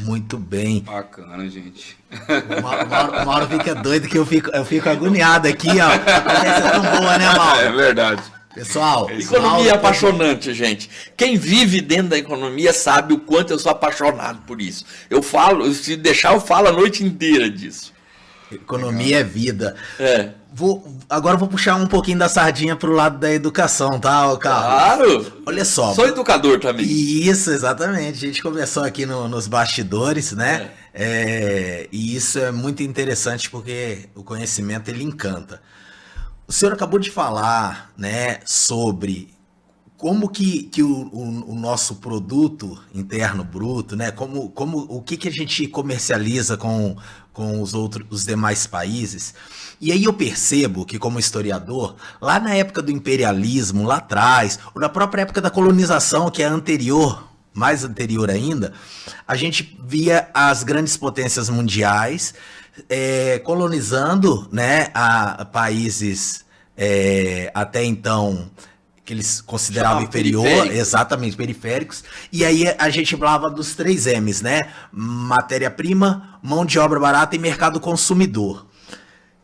Muito bem. Bacana, gente. O Mauro fica doido que eu fico agoniado aqui, ó. A conversa é tão boa, né, Mauro? É verdade. Pessoal, Economia é apaixonante, gente. Quem vive dentro da economia sabe o quanto eu sou apaixonado por isso. Eu falo, se deixar, eu falo a noite inteira disso. Economia é vida. É. Agora eu vou puxar um pouquinho da sardinha pro lado da educação, tá, ô Carlos? Claro! Olha só. Sou educador também. Isso, exatamente. A gente começou aqui nos bastidores, né? E isso é muito interessante porque o conhecimento ele encanta. O senhor acabou de falar, né, sobre como que o nosso produto interno bruto, né, o que a gente comercializa com os demais países. E aí eu percebo que, como historiador, lá na época do imperialismo, lá atrás, ou na própria época da colonização, que é anterior, mais anterior ainda, a gente via as grandes potências mundiais colonizando, né, a países até então que eles consideravam inferior, exatamente, periféricos. E aí a gente falava dos 3 M's, né? Matéria-prima, mão de obra barata e mercado consumidor.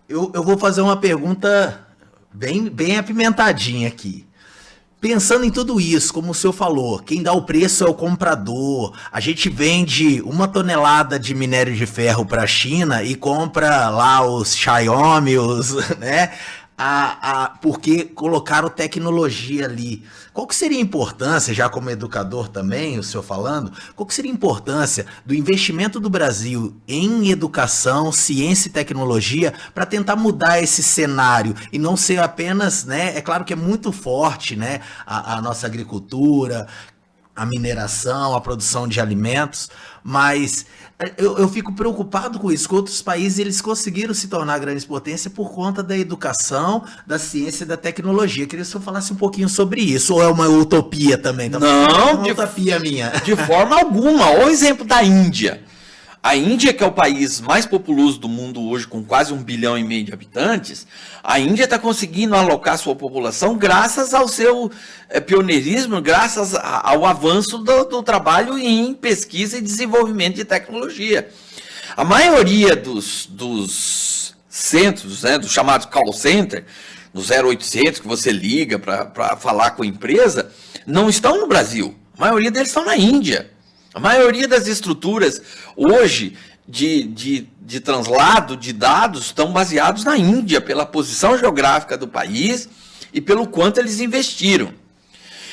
Eu vou fazer uma pergunta bem apimentadinha aqui. Pensando em tudo isso, como o senhor falou, quem dá o preço é o comprador. A gente vende 1 tonelada de minério de ferro para a China e compra lá os Xiaomi, né? Porque colocaram tecnologia ali. Qual que seria a importância, já como educador também, o senhor falando, qual que seria a importância do investimento do Brasil em educação, ciência e tecnologia para tentar mudar esse cenário e não ser apenas, né? É claro que é muito forte, né? A nossa agricultura, a mineração, a produção de alimentos, mas eu fico preocupado com isso, que outros países eles conseguiram se tornar grandes potências por conta da educação, da ciência e da tecnologia. Queria que o senhor falasse um pouquinho sobre isso, ou é uma utopia também? Tá? Não, uma utopia minha. De forma alguma. Olha o exemplo da Índia. A Índia, que é o país mais populoso do mundo hoje, com quase 1,5 bilhão de habitantes, a Índia está conseguindo alocar sua população graças ao seu pioneirismo, graças ao avanço do trabalho em pesquisa e desenvolvimento de tecnologia. A maioria dos centros, né, dos chamados call center, no 0800 que você liga para falar com a empresa, não estão no Brasil. A maioria deles estão na Índia. A maioria das estruturas hoje de translado de dados estão baseados na Índia, pela posição geográfica do país e pelo quanto eles investiram.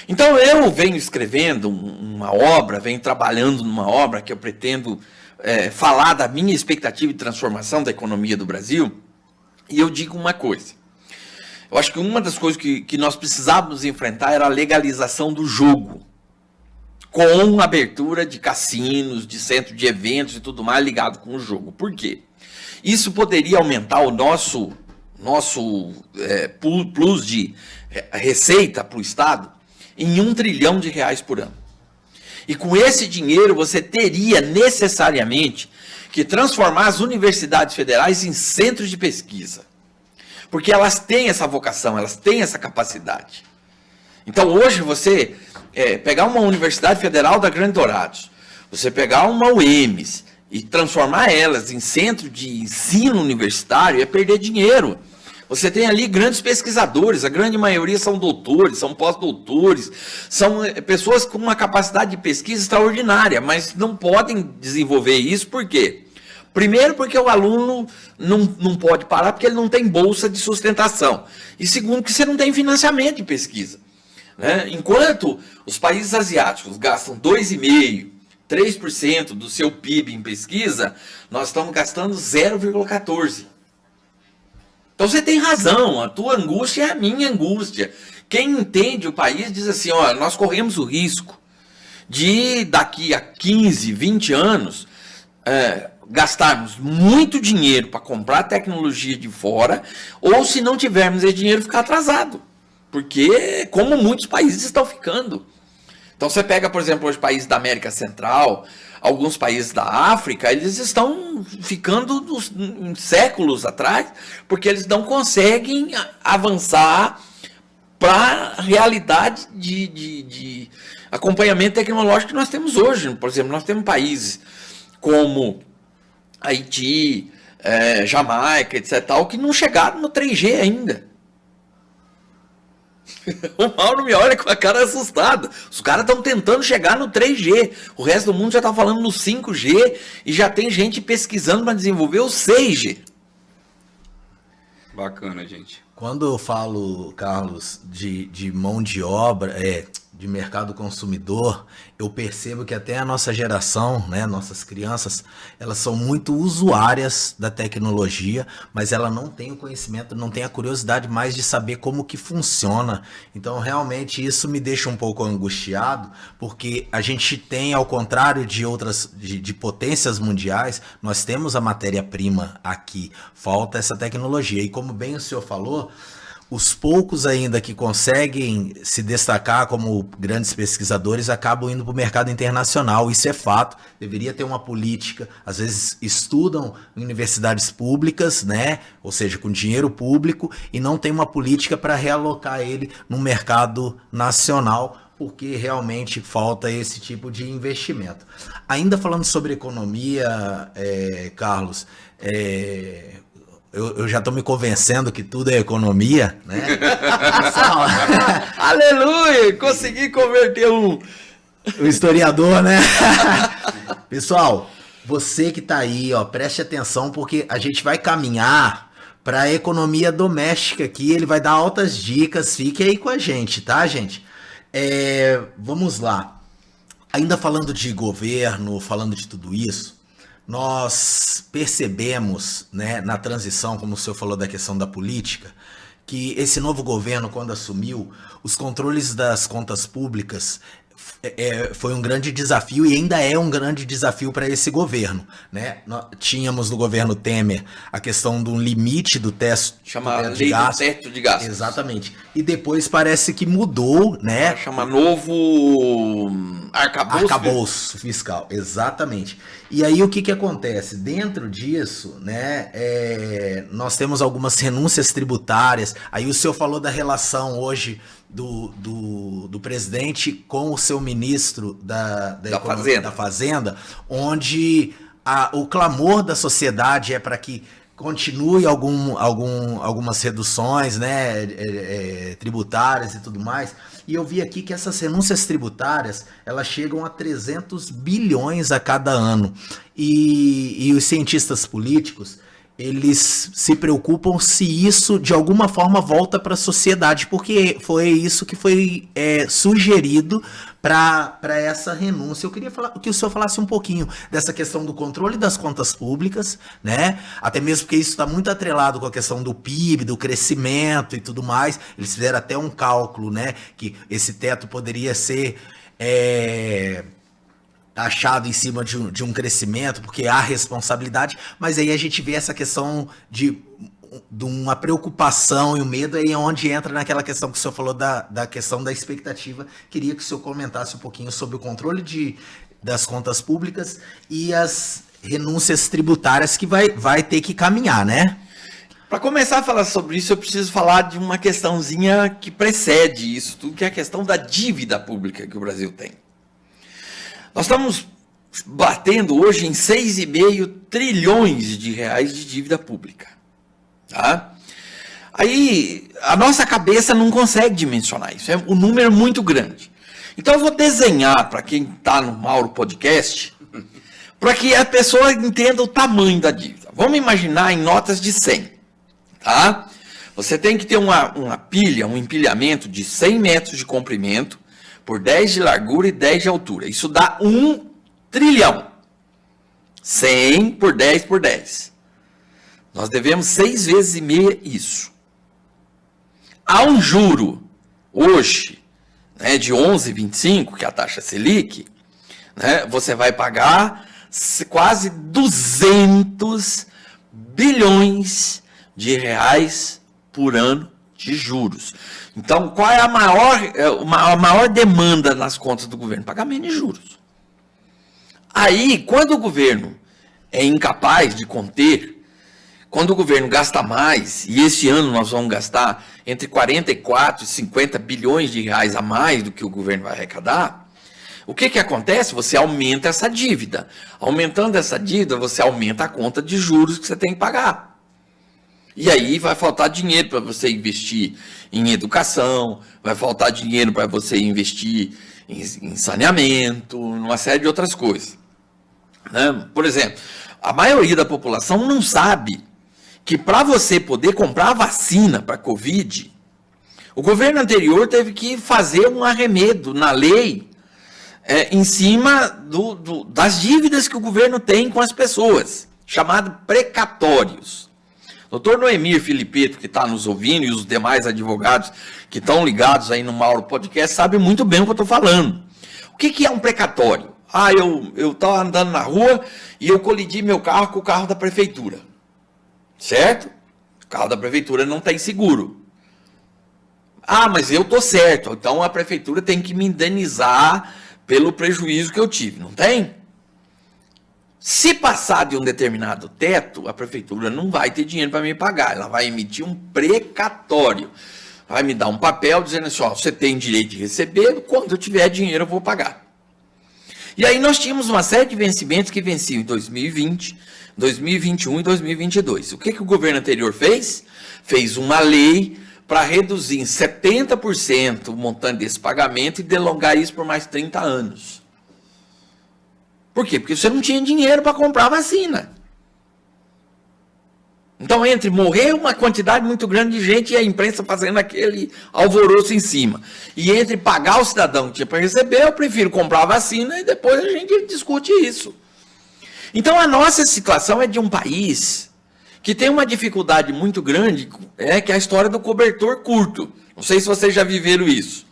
Então eu venho escrevendo uma obra, venho trabalhando numa obra que eu pretendo falar da minha expectativa de transformação da economia do Brasil, e eu digo uma coisa. Eu acho que uma das coisas que nós precisávamos enfrentar era a legalização do jogo, com abertura de cassinos, de centro de eventos e tudo mais ligado com o jogo. Por quê? Isso poderia aumentar o nosso plus de receita para o Estado em R$1 trilhão por ano. E com esse dinheiro você teria necessariamente que transformar as universidades federais em centros de pesquisa. Porque elas têm essa vocação, elas têm essa capacidade. Então hoje você pegar uma Universidade Federal da Grande Dourados, você pegar uma UEMS e transformar elas em centro de ensino universitário é perder dinheiro. Você tem ali grandes pesquisadores, a grande maioria são doutores, são pós-doutores, são pessoas com uma capacidade de pesquisa extraordinária, mas não podem desenvolver isso, por quê? Primeiro, porque o aluno não pode parar, porque ele não tem bolsa de sustentação. E segundo, que você não tem financiamento de pesquisa. Né? Enquanto os países asiáticos gastam 2,5%, 3% do seu PIB em pesquisa, nós estamos gastando 0,14%. Então você tem razão, a tua angústia é a minha angústia. Quem entende o país diz assim, ó, nós corremos o risco de daqui a 15, 20 anos gastarmos muito dinheiro para comprar tecnologia de fora, ou se não tivermos esse dinheiro ficar atrasado. Porque, como muitos países estão ficando. Então, você pega, por exemplo, os países da América Central, alguns países da África, eles estão ficando em séculos atrás, porque eles não conseguem avançar para a realidade de acompanhamento tecnológico que nós temos hoje. Por exemplo, nós temos países como Haiti, Jamaica, etc. tal, que não chegaram no 3G ainda. O Mauro me olha com a cara assustada. Os caras estão tentando chegar no 3G. O resto do mundo já está falando no 5G e já tem gente pesquisando para desenvolver o 6G. Bacana, gente. Quando eu falo, Carlos, de mão de obra, de mercado consumidor, eu percebo que até a nossa geração, né, nossas crianças, elas são muito usuárias da tecnologia, mas ela não tem o conhecimento, não tem a curiosidade mais de saber como que funciona. Então, realmente, isso me deixa um pouco angustiado, porque a gente tem, ao contrário de outras, de potências mundiais, nós temos a matéria-prima aqui, falta essa tecnologia. E como bem o senhor falou, os poucos ainda que conseguem se destacar como grandes pesquisadores acabam indo para o mercado internacional. Isso é fato. Deveria ter uma política. Às vezes estudam em universidades públicas, né? Ou seja, com dinheiro público, e não tem uma política para realocar ele no mercado nacional, porque realmente falta esse tipo de investimento. Ainda falando sobre economia, Carlos, eu já estou me convencendo que tudo é economia, né? Aleluia! Consegui converter o historiador, né? Pessoal, você que está aí, ó, preste atenção, porque a gente vai caminhar para a economia doméstica aqui. Ele vai dar altas dicas. Fique aí com a gente, tá, gente? Vamos lá. Ainda falando de governo, falando de tudo isso, nós percebemos, né, na transição, como o senhor falou da questão da política, que esse novo governo, quando assumiu, os controles das contas públicas foi um grande desafio e ainda é um grande desafio para esse governo, né? Nós tínhamos no governo Temer a questão do limite do teto, chama lei do teto de gastos. Exatamente. E depois parece que mudou, né? Chama novo arcabouço fiscal. Exatamente. E aí o que acontece? Dentro disso, né, nós temos algumas renúncias tributárias. Aí o senhor falou da relação hoje do presidente com o seu ministro da Fazenda, onde o clamor da sociedade é para que continue algumas reduções, né, tributárias e tudo mais. E eu vi aqui que essas renúncias tributárias, elas chegam a 300 bilhões a cada ano. E os cientistas políticos, eles se preocupam se isso de alguma forma volta para a sociedade, porque foi isso que foi sugerido para essa renúncia. Eu queria que o senhor falasse um pouquinho dessa questão do controle das contas públicas, né? Até mesmo porque isso está muito atrelado com a questão do PIB, do crescimento e tudo mais. Eles fizeram até um cálculo, né, que esse teto poderia ser achado em cima de um crescimento, porque há responsabilidade, mas aí a gente vê essa questão de uma preocupação e o medo, aí é onde entra naquela questão que o senhor falou da questão da expectativa. Queria que o senhor comentasse um pouquinho sobre o controle das contas públicas e as renúncias tributárias que vai ter que caminhar, né? Para começar a falar sobre isso, eu preciso falar de uma questãozinha que precede isso tudo, que é a questão da dívida pública que o Brasil tem. Nós estamos batendo hoje em 6,5 trilhões de reais de dívida pública. Tá? Aí a nossa cabeça não consegue dimensionar isso, é um número muito grande. Então eu vou desenhar para quem está no Mauro Podcast, para que a pessoa entenda o tamanho da dívida. Vamos imaginar em notas de 100. Tá? Você tem que ter uma pilha, um empilhamento de 100 metros de comprimento, por 10 de largura e 10 de altura. Isso dá 1 trilhão. 100 por 10 por 10. Nós devemos 6 vezes e meia isso. Há um juro, hoje, né, de 11,25, que é a taxa Selic, né, você vai pagar quase 200 bilhões de reais por ano de juros. Então, qual é a maior demanda nas contas do governo? Pagamento de juros. Aí, quando o governo é incapaz de conter, quando o governo gasta mais, e este ano nós vamos gastar entre 44 e 50 bilhões de reais a mais do que o governo vai arrecadar, O que acontece? Você aumenta essa dívida. Aumentando essa dívida, você aumenta a conta de juros que você tem que pagar. E aí vai faltar dinheiro para você investir em educação, vai faltar dinheiro para você investir em saneamento, numa série de outras coisas. Né? Por exemplo, a maioria da população não sabe que para você poder comprar a vacina para a Covid, o governo anterior teve que fazer um arremedo na lei em cima das dívidas que o governo tem com as pessoas, chamado precatórios. O doutor Noemir Filipeto, que está nos ouvindo, e os demais advogados que estão ligados aí no Mauro Podcast, sabem muito bem o que eu estou falando. O que é um precatório? Eu estava andando na rua e eu colidi meu carro com o carro da prefeitura. Certo? O carro da prefeitura não tem seguro. Mas eu estou certo, então a prefeitura tem que me indenizar pelo prejuízo que eu tive, não tem? Se passar de um determinado teto, a prefeitura não vai ter dinheiro para me pagar, ela vai emitir um precatório. Vai me dar um papel dizendo assim, você tem direito de receber, quando eu tiver dinheiro eu vou pagar. E aí nós tínhamos uma série de vencimentos que venciam em 2020, 2021 e 2022. O que o governo anterior fez? Fez uma lei para reduzir em 70% o montante desse pagamento e delongar isso por mais 30 anos. Por quê? Porque você não tinha dinheiro para comprar vacina. Então, entre morrer uma quantidade muito grande de gente e a imprensa fazendo aquele alvoroço em cima, e entre pagar o cidadão que tinha para receber, eu prefiro comprar a vacina e depois a gente discute isso. Então, a nossa situação é de um país que tem uma dificuldade muito grande, que é a história do cobertor curto. Não sei se vocês já viveram isso.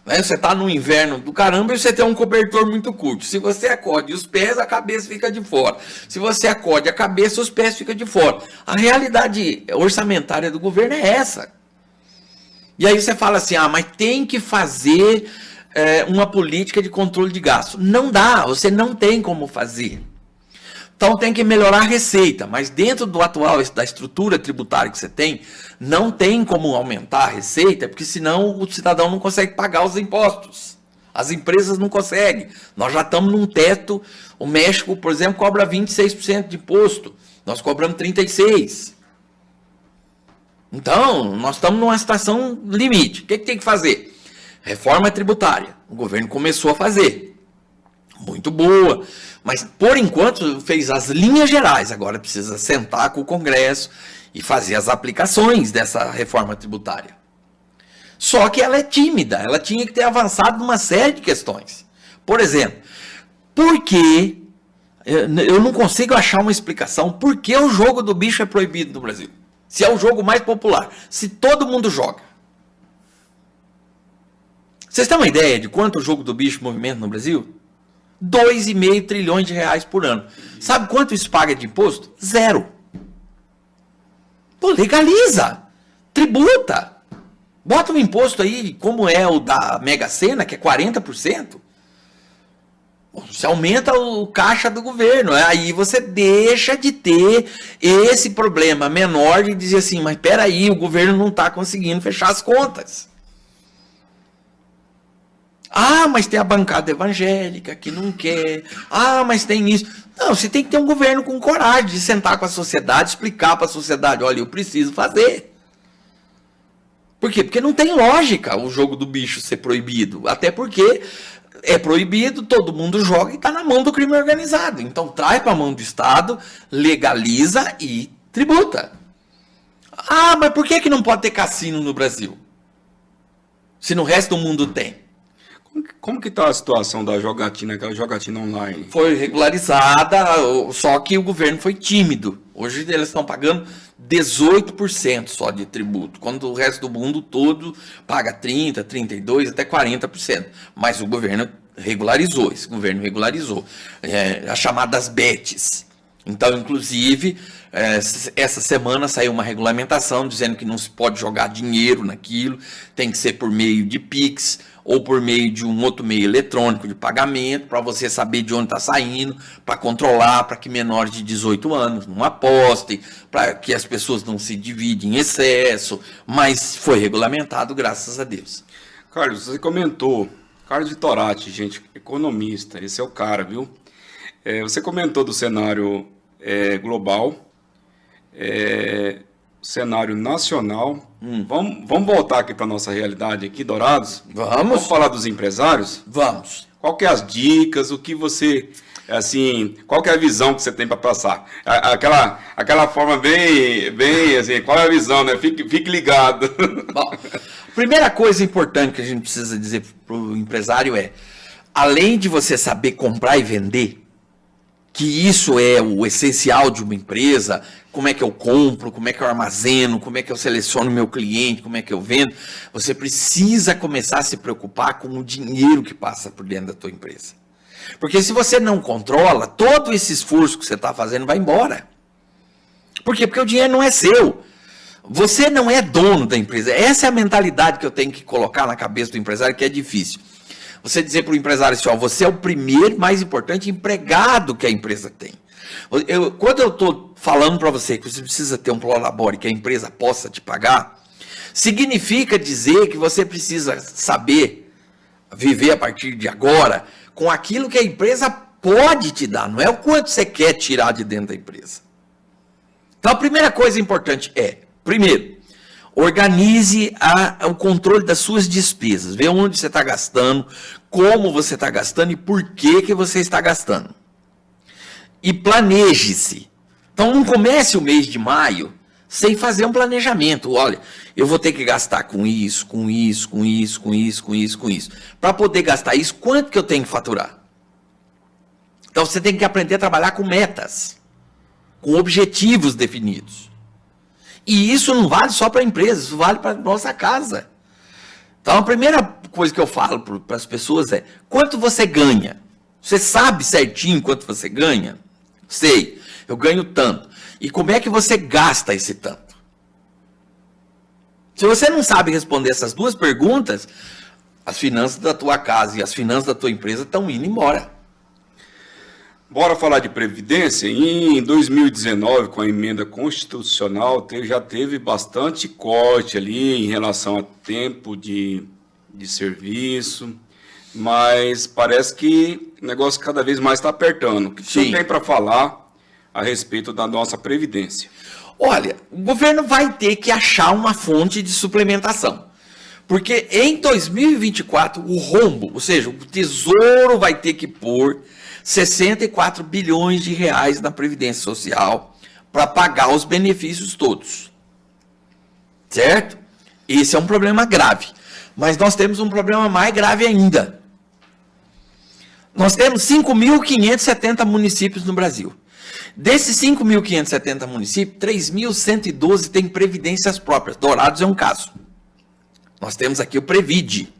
Você está no inverno do caramba e você tem um cobertor muito curto. Se você acode os pés, a cabeça fica de fora. Se você acode a cabeça, os pés ficam de fora. A realidade orçamentária do governo é essa. E aí você fala assim, mas tem que fazer uma política de controle de gasto. Não dá, você não tem como fazer. Então tem que melhorar a receita, mas dentro do atual, da estrutura tributária que você tem, não tem como aumentar a receita, porque senão o cidadão não consegue pagar os impostos. As empresas não conseguem. Nós já estamos num teto. O México, por exemplo, cobra 26% de imposto. Nós cobramos 36%. Então, nós estamos numa situação limite. O que tem que fazer? Reforma tributária. O governo começou a fazer. Muito boa. Mas, por enquanto, fez as linhas gerais. Agora precisa sentar com o Congresso e fazer as aplicações dessa reforma tributária. Só que ela é tímida. Ela tinha que ter avançado numa série de questões. Por exemplo, por que... Eu não consigo achar uma explicação por que o jogo do bicho é proibido no Brasil. Se é o jogo mais popular. Se todo mundo joga. Vocês têm uma ideia de quanto o jogo do bicho movimenta no Brasil? 2,5 trilhões de reais por ano. Sabe quanto isso paga de imposto? 0. Pô, legaliza. Tributa. Bota um imposto aí, como é o da Mega Sena, que é 40%. Você aumenta o caixa do governo. Aí você deixa de ter esse problema menor de dizer assim, mas peraí, o governo não está conseguindo fechar as contas. Mas tem a bancada evangélica que não quer. Mas tem isso. Não, você tem que ter um governo com coragem de sentar com a sociedade, explicar para a sociedade, olha, eu preciso fazer. Por quê? Porque não tem lógica o jogo do bicho ser proibido. Até porque é proibido, todo mundo joga e está na mão do crime organizado. Então traz para a mão do Estado, legaliza e tributa. Mas por que não pode ter cassino no Brasil? Se no resto do mundo tem. Como que está a situação da jogatina, aquela jogatina online? Foi regularizada, só que o governo foi tímido. Hoje eles estão pagando 18% só de tributo, quando o resto do mundo todo paga 30%, 32%, até 40%. Mas o governo regularizou, esse governo regularizou. As chamadas BETs. Então, inclusive, essa semana saiu uma regulamentação dizendo que não se pode jogar dinheiro naquilo, tem que ser por meio de Pix, ou por meio de um outro meio eletrônico de pagamento, para você saber de onde está saindo, para controlar, para que menores de 18 anos não apostem, para que as pessoas não se dividem em excesso, mas foi regulamentado, graças a Deus. Carlos, você comentou Carlos Vitorati, gente, economista, esse é o cara, viu? Você comentou do cenário global, cenário nacional. Vamos voltar aqui para nossa realidade aqui, Dourados? Vamos falar dos empresários? Vamos. Qual que é as dicas, o que você, assim, qual que é a visão que você tem para passar? Aquela forma bem, assim, qual é a visão, né? Fique ligado. Bom, primeira coisa importante que a gente precisa dizer para o empresário além de você saber comprar e vender, que isso é o essencial de uma empresa, como é que eu compro, como é que eu armazeno, como é que eu seleciono meu cliente, como é que eu vendo, você precisa começar a se preocupar com o dinheiro que passa por dentro da tua empresa. Porque se você não controla, todo esse esforço que você está fazendo vai embora. Por quê? Porque o dinheiro não é seu. Você não é dono da empresa. Essa é a mentalidade que eu tenho que colocar na cabeça do empresário, que é difícil. Você dizer para o empresário assim, você é o primeiro, mais importante empregado que a empresa tem. Quando eu estou falando para você que você precisa ter um prolabore que a empresa possa te pagar, significa dizer que você precisa saber viver a partir de agora com aquilo que a empresa pode te dar, não é o quanto você quer tirar de dentro da empresa. Então a primeira coisa importante primeiro, organize o controle das suas despesas. Vê onde você está gastando, como você está gastando e por que você está gastando. E planeje-se. Então não comece o mês de maio sem fazer um planejamento. Olha, eu vou ter que gastar com isso, com isso, com isso, com isso, com isso, com isso. Para poder gastar isso, quanto que eu tenho que faturar? Então você tem que aprender a trabalhar com metas, com objetivos definidos. E isso não vale só para a empresa, isso vale para a nossa casa. Então a primeira coisa que eu falo para as pessoas quanto você ganha? Você sabe certinho quanto você ganha? Sei, eu ganho tanto. E como é que você gasta esse tanto? Se você não sabe responder essas duas perguntas, as finanças da tua casa e as finanças da tua empresa estão indo embora. Bora falar de Previdência? Em 2019, com a emenda constitucional, já teve bastante corte ali em relação a tempo de serviço, mas parece que o negócio cada vez mais está apertando. O que você tem para falar a respeito da nossa Previdência? Olha, o governo vai ter que achar uma fonte de suplementação. Porque em 2024, o rombo, ou seja, o Tesouro vai ter que pôr 64 bilhões de reais na Previdência Social para pagar os benefícios todos. Certo? Esse é um problema grave. Mas nós temos um problema mais grave ainda. Nós temos 5.570 municípios no Brasil. Desses 5.570 municípios, 3.112 têm previdências próprias. Dourados é um caso. Nós temos aqui o Previde.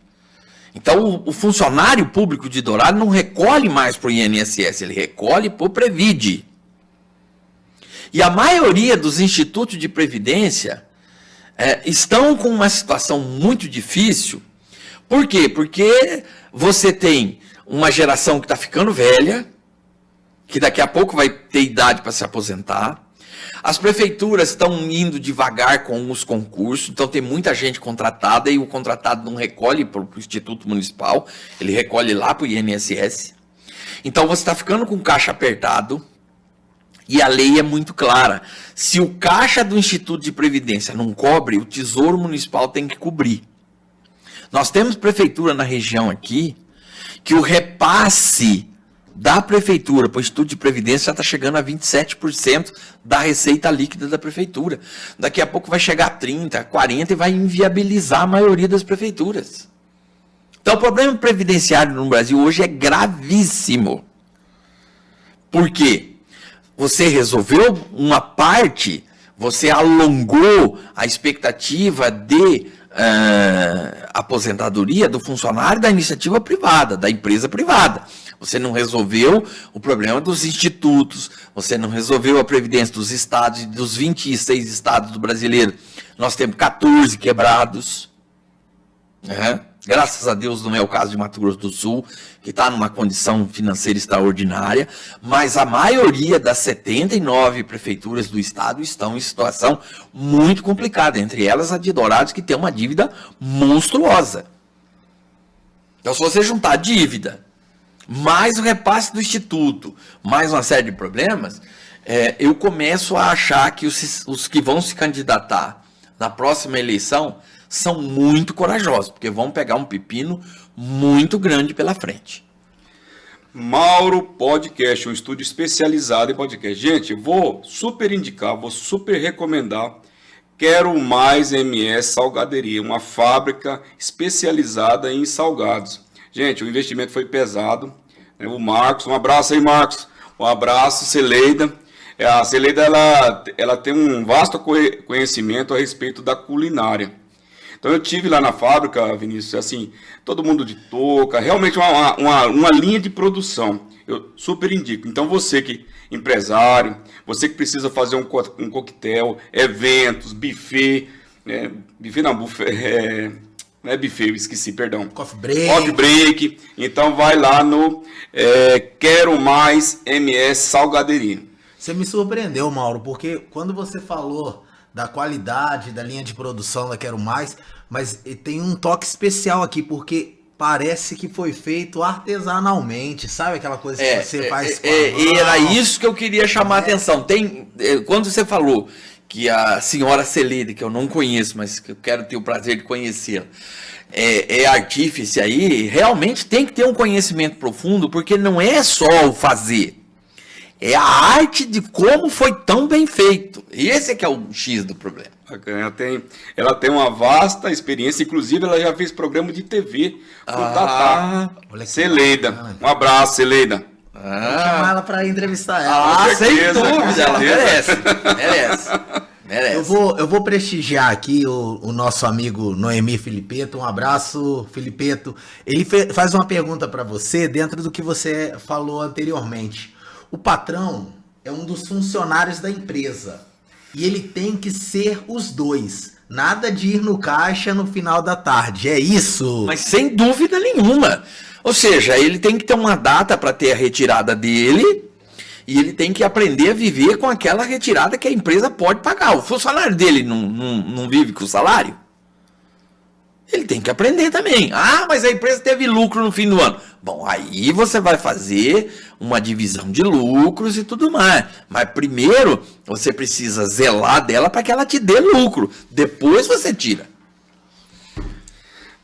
Então, o funcionário público de Dourados não recolhe mais para o INSS, ele recolhe para o Previde. E a maioria dos institutos de previdência estão com uma situação muito difícil. Por quê? Porque você tem uma geração que está ficando velha, que daqui a pouco vai ter idade para se aposentar. As prefeituras estão indo devagar com os concursos, então tem muita gente contratada e o contratado não recolhe para o Instituto Municipal, ele recolhe lá para o INSS. Então você está ficando com o caixa apertado e a lei é muito clara. Se o caixa do Instituto de Previdência não cobre, o Tesouro Municipal tem que cobrir. Nós temos prefeitura na região aqui que o repasse da prefeitura para o Instituto de Previdência já está chegando a 27% da receita líquida da prefeitura. Daqui a pouco vai chegar a 30%, 40% e vai inviabilizar a maioria das prefeituras. Então o problema previdenciário no Brasil hoje é gravíssimo. Por quê? Você resolveu uma parte, você alongou a expectativa de aposentadoria do funcionário da iniciativa privada, da empresa privada. Você não resolveu o problema dos institutos, você não resolveu a previdência dos estados, dos 26 estados do brasileiro. Nós temos 14 quebrados. Graças a Deus não é o caso de Mato Grosso do Sul, que está numa condição financeira extraordinária, mas a maioria das 79 prefeituras do estado estão em situação muito complicada, entre elas a de Dourados, que tem uma dívida monstruosa. Então, se você juntar a dívida, mais o repasse do Instituto, mais uma série de problemas, eu começo a achar que os que vão se candidatar na próxima eleição são muito corajosos, porque vão pegar um pepino muito grande pela frente. Mauro Podcast, um estúdio especializado em podcast. Gente, vou super indicar, vou super recomendar. Quero Mais MS Salgaderia, uma fábrica especializada em salgados. Gente, o investimento foi pesado. O Marcos, um abraço aí, Marcos. Um abraço, Celeida. A Celeida, ela tem um vasto conhecimento a respeito da culinária. Então eu tive lá na fábrica, Vinícius, assim, todo mundo de touca, realmente uma linha de produção. Eu super indico. Então você que empresário, você que precisa fazer um coquetel, eventos, buffet, buffet não, buffet, não é buffet, eu esqueci, perdão. Coffee break. Coffee break. Então vai lá no Quero Mais MS Salgaderia. Você me surpreendeu, Mauro, porque quando você falou da qualidade, da linha de produção da Quero Mais, mas tem um toque especial aqui, porque parece que foi feito artesanalmente, sabe aquela coisa que você faz com a mão? Era isso que eu queria chamar a atenção. Quando você falou que a senhora Celede, que eu não conheço, mas que eu quero ter o prazer de conhecê-la, é artífice aí, realmente tem que ter um conhecimento profundo, porque não é só o fazer. É a arte de como foi tão bem feito. E esse é que é o X do problema. Ela tem uma vasta experiência, inclusive ela já fez programa de TV com o Tatá. Celeida. Um abraço, Celeida. Vou chamar ela para entrevistar ela. Sem dúvida, ela merece. Eu vou prestigiar aqui o nosso amigo Noemi Filipeto. Um abraço, Filipeto. Ele faz uma pergunta para você dentro do que você falou anteriormente. O patrão é um dos funcionários da empresa e ele tem que ser os dois. Nada de ir no caixa no final da tarde. É isso? Mas sem dúvida nenhuma. Ou seja, ele tem que ter uma data para ter a retirada dele e ele tem que aprender a viver com aquela retirada que a empresa pode pagar. O funcionário dele não vive com o salário? Ele tem que aprender também. Ah, mas a empresa teve lucro no fim do ano. Bom, aí você vai fazer uma divisão de lucros e tudo mais. Mas primeiro você precisa zelar dela para que ela te dê lucro. Depois você tira.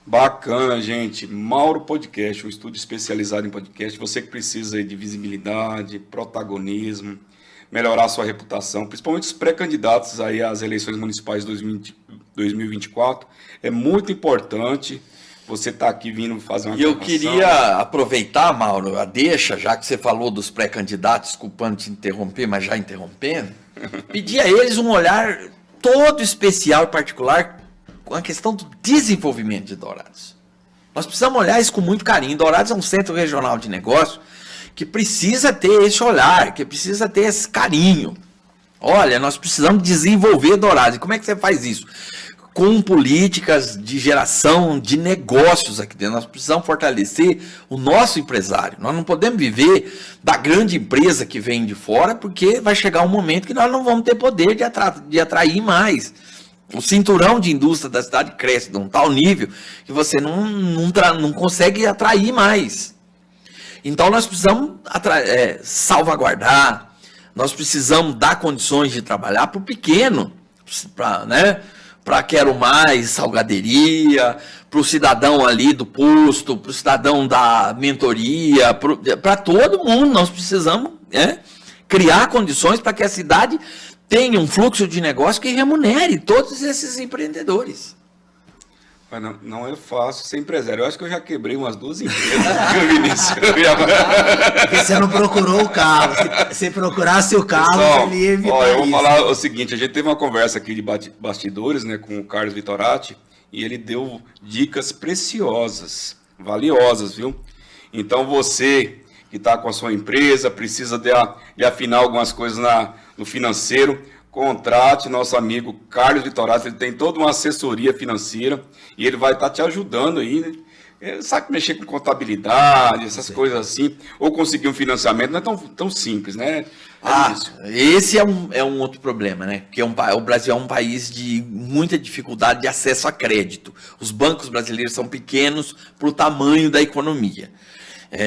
Bacana, gente. Mauro Podcast, um estúdio especializado em podcast. Você que precisa de visibilidade, protagonismo, melhorar a sua reputação, principalmente os pré-candidatos aí às eleições municipais de 2024. É muito importante você estar aqui vindo fazer uma eu queria aproveitar, Mauro, a deixa, já que você falou dos pré-candidatos, desculpando te interromper, mas já interrompendo, pedir a eles um olhar todo especial e particular com a questão do desenvolvimento de Dourados. Nós precisamos olhar isso com muito carinho. Dourados é um centro regional de negócio que precisa ter esse olhar, que precisa ter esse carinho. Olha, nós precisamos desenvolver Dourados. E como é que você faz isso? Com políticas de geração de negócios aqui dentro. Nós precisamos fortalecer o nosso empresário. Nós não podemos viver da grande empresa que vem de fora, porque vai chegar um momento que nós não vamos ter poder de atrair mais. O cinturão de indústria da cidade cresce de um tal nível que você não consegue atrair mais. Então nós precisamos salvaguardar, nós precisamos dar condições de trabalhar para o pequeno, para Quero Mais Salgaderia, para o cidadão ali do posto, para o cidadão da mentoria, para todo mundo. Nós precisamos criar condições para que a cidade tenha um fluxo de negócio que remunere todos esses empreendedores. Mas não é fácil ser empresário. Eu acho que eu já quebrei umas 2 empresas, Vinícius. Porque você não procurou o carro. Se procurasse o carro, ele ia evitar eu vou falar o seguinte, a gente teve uma conversa aqui de bastidores, né, com o Carlos Vitorati, e ele deu dicas preciosas, valiosas, viu? Então você que está com a sua empresa, precisa de afinar algumas coisas no financeiro, contrate nosso amigo Carlos Vitorati, ele tem toda uma assessoria financeira e ele vai estar te ajudando aí, né? sabe mexer com contabilidade, essas coisas assim, ou conseguir um financiamento, não é tão simples, né? Esse é um outro problema, né? Porque o Brasil é um país de muita dificuldade de acesso a crédito. Os bancos brasileiros são pequenos para o tamanho da economia.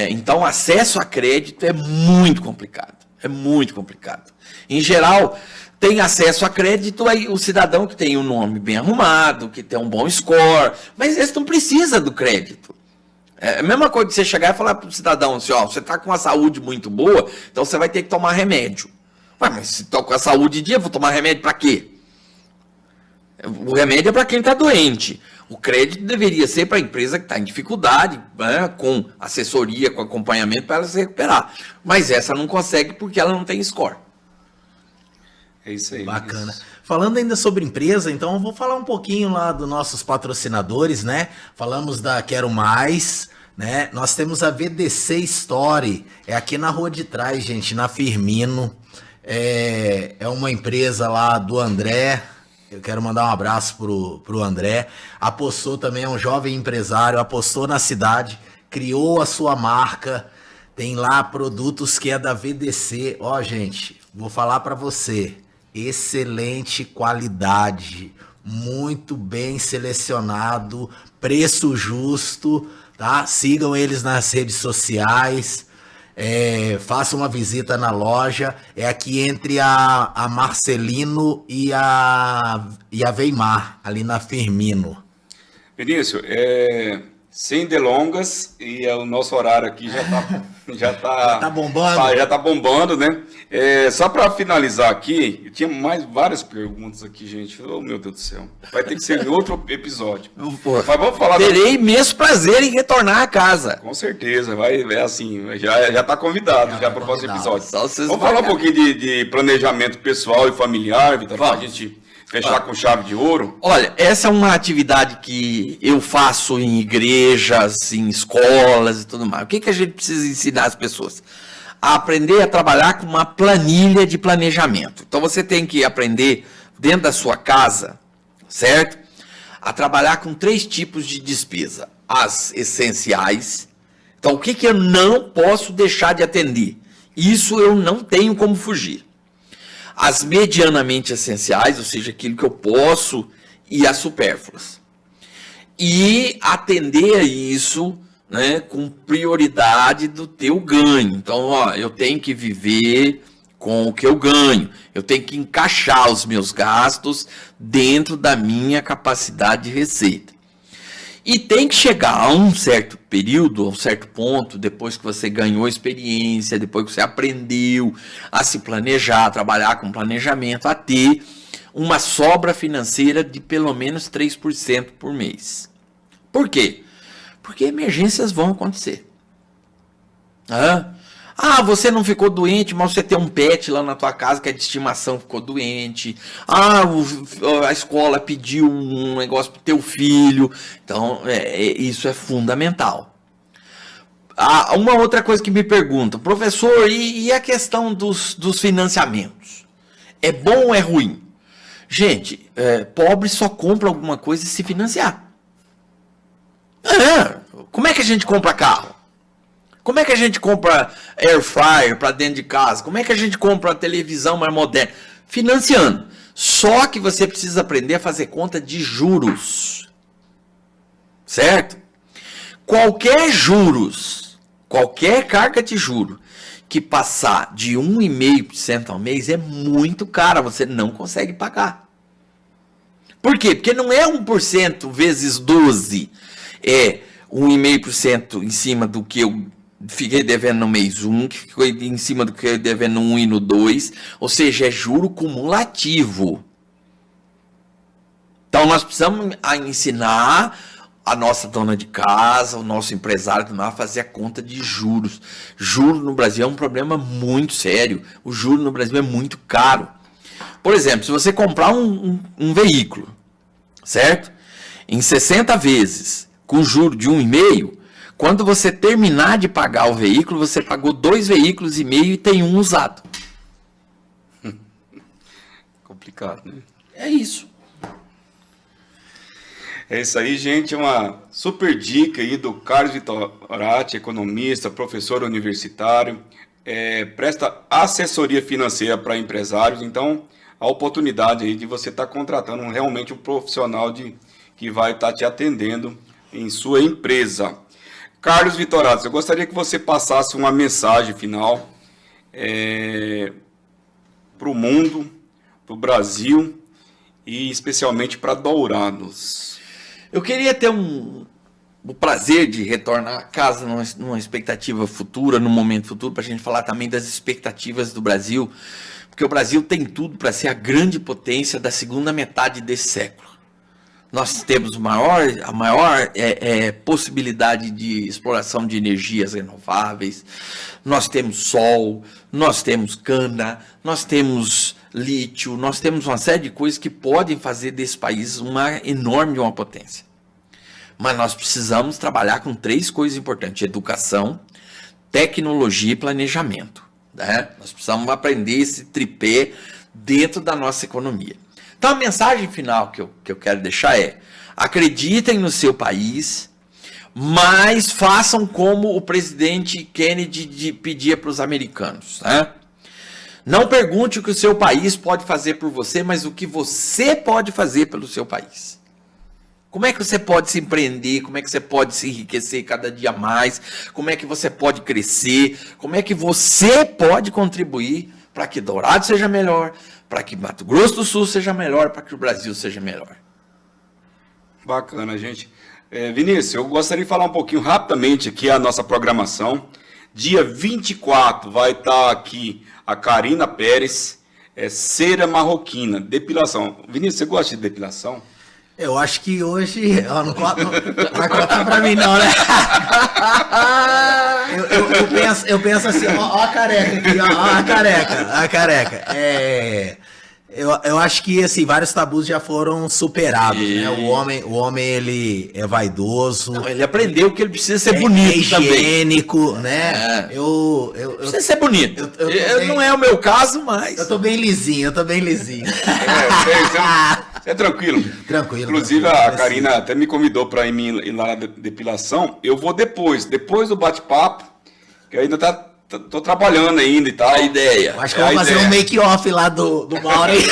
Então, acesso a crédito é muito complicado. É muito complicado. Em geral, tem acesso a crédito aí o cidadão que tem um nome bem arrumado, que tem um bom score, mas esse não precisa do crédito. É a mesma coisa de você chegar e falar para o cidadão assim, ó, você está com uma saúde muito boa, então você vai ter que tomar remédio. Ué, mas se estou com a saúde em dia, vou tomar remédio para quê? O remédio é para quem está doente. O crédito deveria ser para a empresa que está em dificuldade, né, com assessoria, com acompanhamento para ela se recuperar. Mas essa não consegue porque ela não tem score. É isso aí. Bacana. Falando ainda sobre empresa, então eu vou falar um pouquinho lá dos nossos patrocinadores, né? Falamos da Quero Mais, né? Nós temos a VDC Story, é aqui na rua de trás, gente, na Firmino. É uma empresa lá do André. Eu quero mandar um abraço pro André. Apostou também, é um jovem empresário, apostou na cidade, criou a sua marca. Tem lá produtos que é da VDC. Ó, gente, vou falar para você. Excelente qualidade, muito bem selecionado, preço justo, tá? Sigam eles nas redes sociais, façam uma visita na loja, é aqui entre a Marcelino e a Weimar, ali na Firmino. Vinícius, sem delongas, e o nosso horário aqui já tá bombando. Já tá bombando, né? Só para finalizar aqui, eu tinha várias perguntas aqui, gente. Oh, meu Deus do céu. Vai ter que ser em outro episódio. Mas vamos falar. Terei imenso prazer em retornar a casa. Com certeza, assim, já tá convidado para o próximo episódio. Vamos falar um pouquinho de planejamento pessoal e familiar, Vitor, para a gente fechar com chave de ouro? Olha, essa é uma atividade que eu faço em igrejas, em escolas e tudo mais. O que a gente precisa ensinar as pessoas? A aprender a trabalhar com uma planilha de planejamento. Então você tem que aprender dentro da sua casa, certo? A trabalhar com 3 tipos de despesa. As essenciais. Então o que eu não posso deixar de atender? Isso eu não tenho como fugir. As medianamente essenciais, ou seja, aquilo que eu posso, e as supérfluas. E atender a isso, né, com prioridade do teu ganho. Então, ó, eu tenho que viver com o que eu ganho. Eu tenho que encaixar os meus gastos dentro da minha capacidade de receita. E tem que chegar a um certo período, a um certo ponto, depois que você ganhou experiência, depois que você aprendeu a se planejar, a trabalhar com planejamento, a ter uma sobra financeira de pelo menos 3% por mês. Por quê? Porque emergências vão acontecer. Você não ficou doente, mas você tem um pet lá na tua casa que é de estimação, ficou doente. A escola pediu um negócio pro teu filho. Então, isso é fundamental. Uma outra coisa que me perguntam, professor, e a questão dos financiamentos? É bom ou é ruim? Gente, pobre só compra alguma coisa se financiar. Como é que a gente compra carro? Como é que a gente compra air fryer para dentro de casa? Como é que a gente compra uma televisão mais moderna? Financiando. Só que você precisa aprender a fazer conta de juros. Certo? Qualquer juros, qualquer carga de juro que passar de 1,5% ao mês é muito cara. Você não consegue pagar. Por quê? Porque não é 1% vezes 12. É 1,5% em cima do que eu fiquei devendo no mês 1, que ficou em cima do que eu devendo no 1 e no 2, ou seja, é juro cumulativo. Então nós precisamos ensinar a nossa dona de casa, o nosso empresário a fazer a conta de juros. Juro no Brasil é um problema muito sério. O juro no Brasil é muito caro. Por exemplo, se você comprar um veículo, certo? Em 60 vezes, com juro de 1,5%, quando você terminar de pagar o veículo, você pagou 2,5 veículos e tem um usado. Complicado, né? É isso. É isso aí, gente. Uma super dica aí do Carlos Vitorati, economista, professor universitário. Presta assessoria financeira para empresários. Então, a oportunidade aí de você estar contratando realmente um profissional que vai estar te atendendo em sua empresa. Carlos Vitorati, eu gostaria que você passasse uma mensagem final para o mundo, para o Brasil e especialmente para Dourados. Eu queria ter o prazer de retornar a casa numa expectativa futura, num momento futuro, para a gente falar também das expectativas do Brasil, porque o Brasil tem tudo para ser a grande potência da segunda metade desse século. Nós temos a maior possibilidade de exploração de energias renováveis, nós temos sol, nós temos cana, nós temos lítio, nós temos uma série de coisas que podem fazer desse país uma potência. Mas nós precisamos trabalhar com 3 coisas importantes: educação, tecnologia e planejamento. Né? Nós precisamos aprender esse tripé dentro da nossa economia. Então a mensagem final que eu quero deixar é: acreditem no seu país, mas façam como o presidente Kennedy pedia para os americanos. Né? Não pergunte o que o seu país pode fazer por você, mas o que você pode fazer pelo seu país. Como é que você pode se empreender? Como é que você pode se enriquecer cada dia mais? Como é que você pode crescer? Como é que você pode contribuir para que Dourados seja melhor, para que Mato Grosso do Sul seja melhor, para que o Brasil seja melhor? Bacana, gente. Vinícius, eu gostaria de falar um pouquinho rapidamente aqui a nossa programação. Dia 24 vai estar aqui a Karina Pérez, cera marroquina, depilação. Vinícius, você gosta de depilação? Eu acho que hoje... não vai contar pra mim não, né? Eu penso assim, ó a careca aqui, ó a careca. Eu acho que assim, vários tabus já foram superados, né? O homem ele é vaidoso. Não, ele aprendeu que ele precisa ser bonito, higiênico, também. Né? Precisa ser bonito. Não é o meu caso, mas... Eu tô bem lisinho. Você é tranquilo. Tranquilo. Inclusive, a Karina até me convidou para ir lá na depilação. Eu vou depois do bate-papo, que eu ainda tô trabalhando ainda e tal. A ideia. Acho que eu vou fazer um make-off lá do Mauro aí.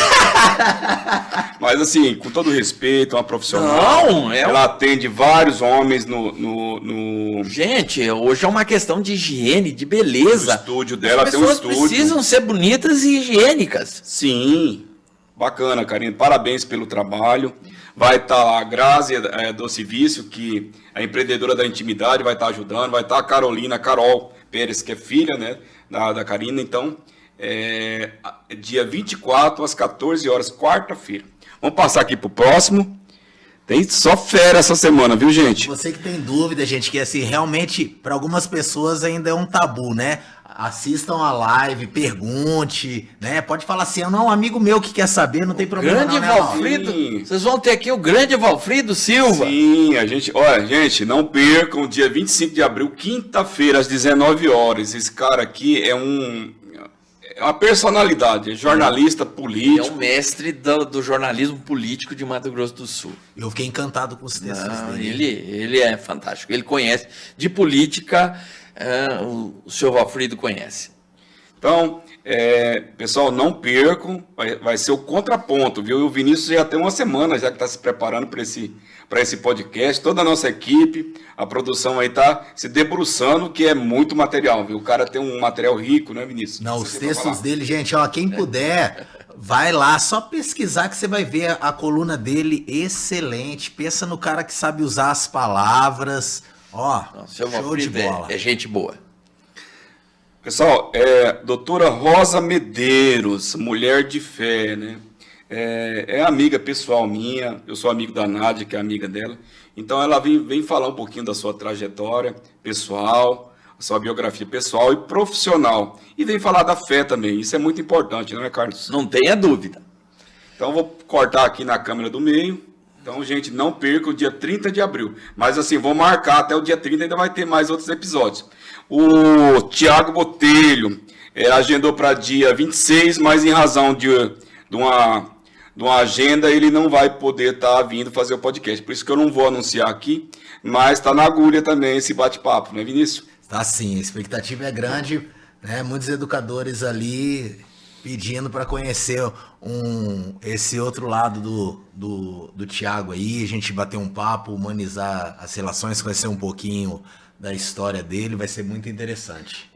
Mas assim, com todo respeito, uma profissional. Ela atende vários homens no... Gente, hoje é uma questão de higiene, de beleza. O estúdio dela tem um estúdio. As pessoas precisam ser bonitas e higiênicas. Sim. Bacana, Karina. Parabéns pelo trabalho. Vai estar a Grazi Doce Vício, que é a empreendedora da intimidade, vai estar ajudando. Vai estar a Carol Pérez, que é filha, né, da Karina. Então, dia 24 às 14 horas, quarta-feira. Vamos passar aqui para o próximo. Tem só fera essa semana, viu, gente? Você que tem dúvida, gente, que assim, realmente, para algumas pessoas ainda é um tabu, né? Assistam a live, pergunte, né? Pode falar assim, não, um amigo meu que quer saber, não tem problema grande não, Valfrido, vocês vão ter aqui o grande Valfrido Silva. Sim, gente, não percam, dia 25 de abril, quinta-feira, às 19 horas. Esse cara aqui é uma personalidade, é jornalista político. É um mestre do jornalismo político de Mato Grosso do Sul. Eu fiquei encantado com os textos dele. Ele é fantástico, ele conhece de política... o senhor Valfrido conhece. Então, pessoal, não percam, vai ser o contraponto, viu? E o Vinícius já tem uma semana já que está se preparando para esse podcast, toda a nossa equipe, a produção aí está se debruçando, que é muito material, viu? O cara tem um material rico, né, Vinícius? Não, os textos dele, gente, ó, quem puder, vai lá, só pesquisar que você vai ver a coluna dele excelente. Pensa no cara que sabe usar as palavras. Ó, show de bola. É gente boa. Pessoal, doutora Rosa Medeiros, mulher de fé, né? É amiga pessoal minha, eu sou amigo da Nádia, que é amiga dela. Então ela vem falar um pouquinho da sua trajetória pessoal, a sua biografia pessoal e profissional. E vem falar da fé também, isso é muito importante, não é, Carlos? Não tenha dúvida. Então eu vou cortar aqui na câmera do meio. Então, gente, não perca o dia 30 de abril. Mas assim, vou marcar até o dia 30, ainda vai ter mais outros episódios. O Tiago Botelho agendou para dia 26, mas em razão de de uma agenda, ele não vai poder estar vindo fazer o podcast. Por isso que eu não vou anunciar aqui, mas está na agulha também esse bate-papo, né, Vinícius? Tá sim, a expectativa é grande, né? Muitos educadores ali pedindo para conhecer esse outro lado do Thiago aí, a gente bater um papo, humanizar as relações, conhecer um pouquinho da história dele, vai ser muito interessante.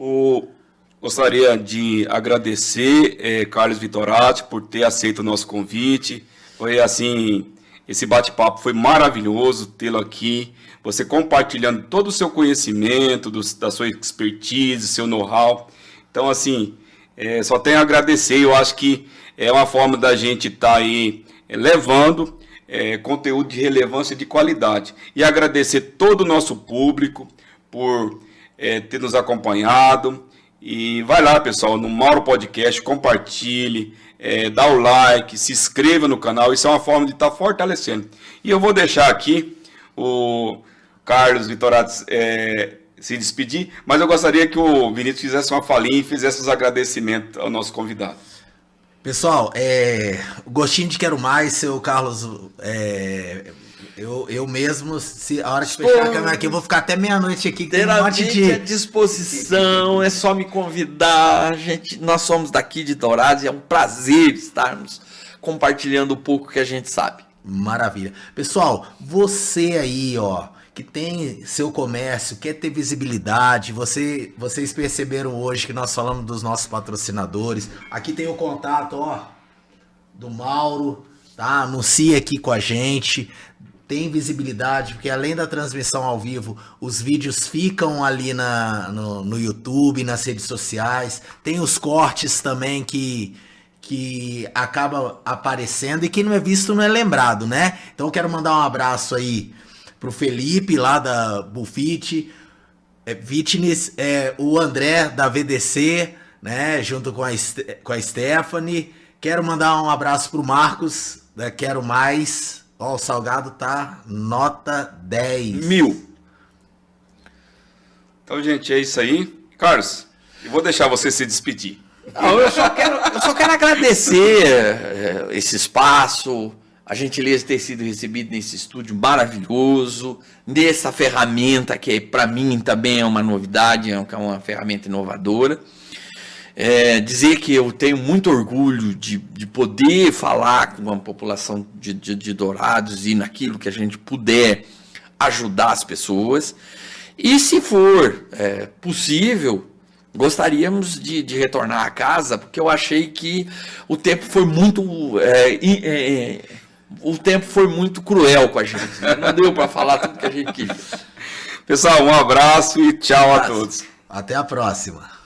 Gostaria de agradecer Carlos Vitorati por ter aceito o nosso convite. Foi assim, esse bate-papo foi maravilhoso tê-lo aqui, você compartilhando todo o seu conhecimento, da sua expertise, seu know-how. Então, assim, só tenho a agradecer. Eu acho que é uma forma da gente estar aí levando conteúdo de relevância e de qualidade. E agradecer todo o nosso público por ter nos acompanhado. E vai lá, pessoal, no Mauro Podcast, compartilhe, dá o like, se inscreva no canal. Isso é uma forma de estar fortalecendo. E eu vou deixar aqui o Carlos Vitorati se despedir, mas eu gostaria que o Vinícius fizesse uma falinha e fizesse os agradecimentos ao nosso convidado. Pessoal, gostinho de quero mais, seu Carlos, eu mesmo, a hora que fechar a câmera aqui, eu vou ficar até meia-noite aqui. Inteiramente à disposição, é só me convidar, nós somos daqui de Dourados e é um prazer estarmos compartilhando um pouco que a gente sabe. Maravilha. Pessoal, você aí, que tem seu comércio, quer ter visibilidade, vocês perceberam hoje que nós falamos dos nossos patrocinadores. Aqui tem o contato, do Mauro, tá? Anuncia aqui com a gente. Tem visibilidade, porque além da transmissão ao vivo, os vídeos ficam ali no YouTube, nas redes sociais. Tem os cortes também que acaba aparecendo e quem não é visto não é lembrado, né? Então eu quero mandar um abraço aí pro Felipe lá da Bullfit, Fitness, o André da VDC, né? Junto com a Stephanie. Quero mandar um abraço pro Marcos da Quero Mais. O salgado tá nota 10. 1000. Então, gente, é isso aí. Carlos, eu vou deixar você se despedir. Não, eu só quero agradecer esse espaço, a gentileza de ter sido recebido nesse estúdio maravilhoso, nessa ferramenta que para mim também é uma novidade, é uma ferramenta inovadora. Dizer que eu tenho muito orgulho de poder falar com a população de Dourados e naquilo que a gente puder ajudar as pessoas. E se for possível, gostaríamos de retornar à casa, porque eu achei que o tempo foi muito cruel com a gente. Né? Não deu para falar tudo que a gente queria. Pessoal, um abraço e tchau a todos. Até a próxima.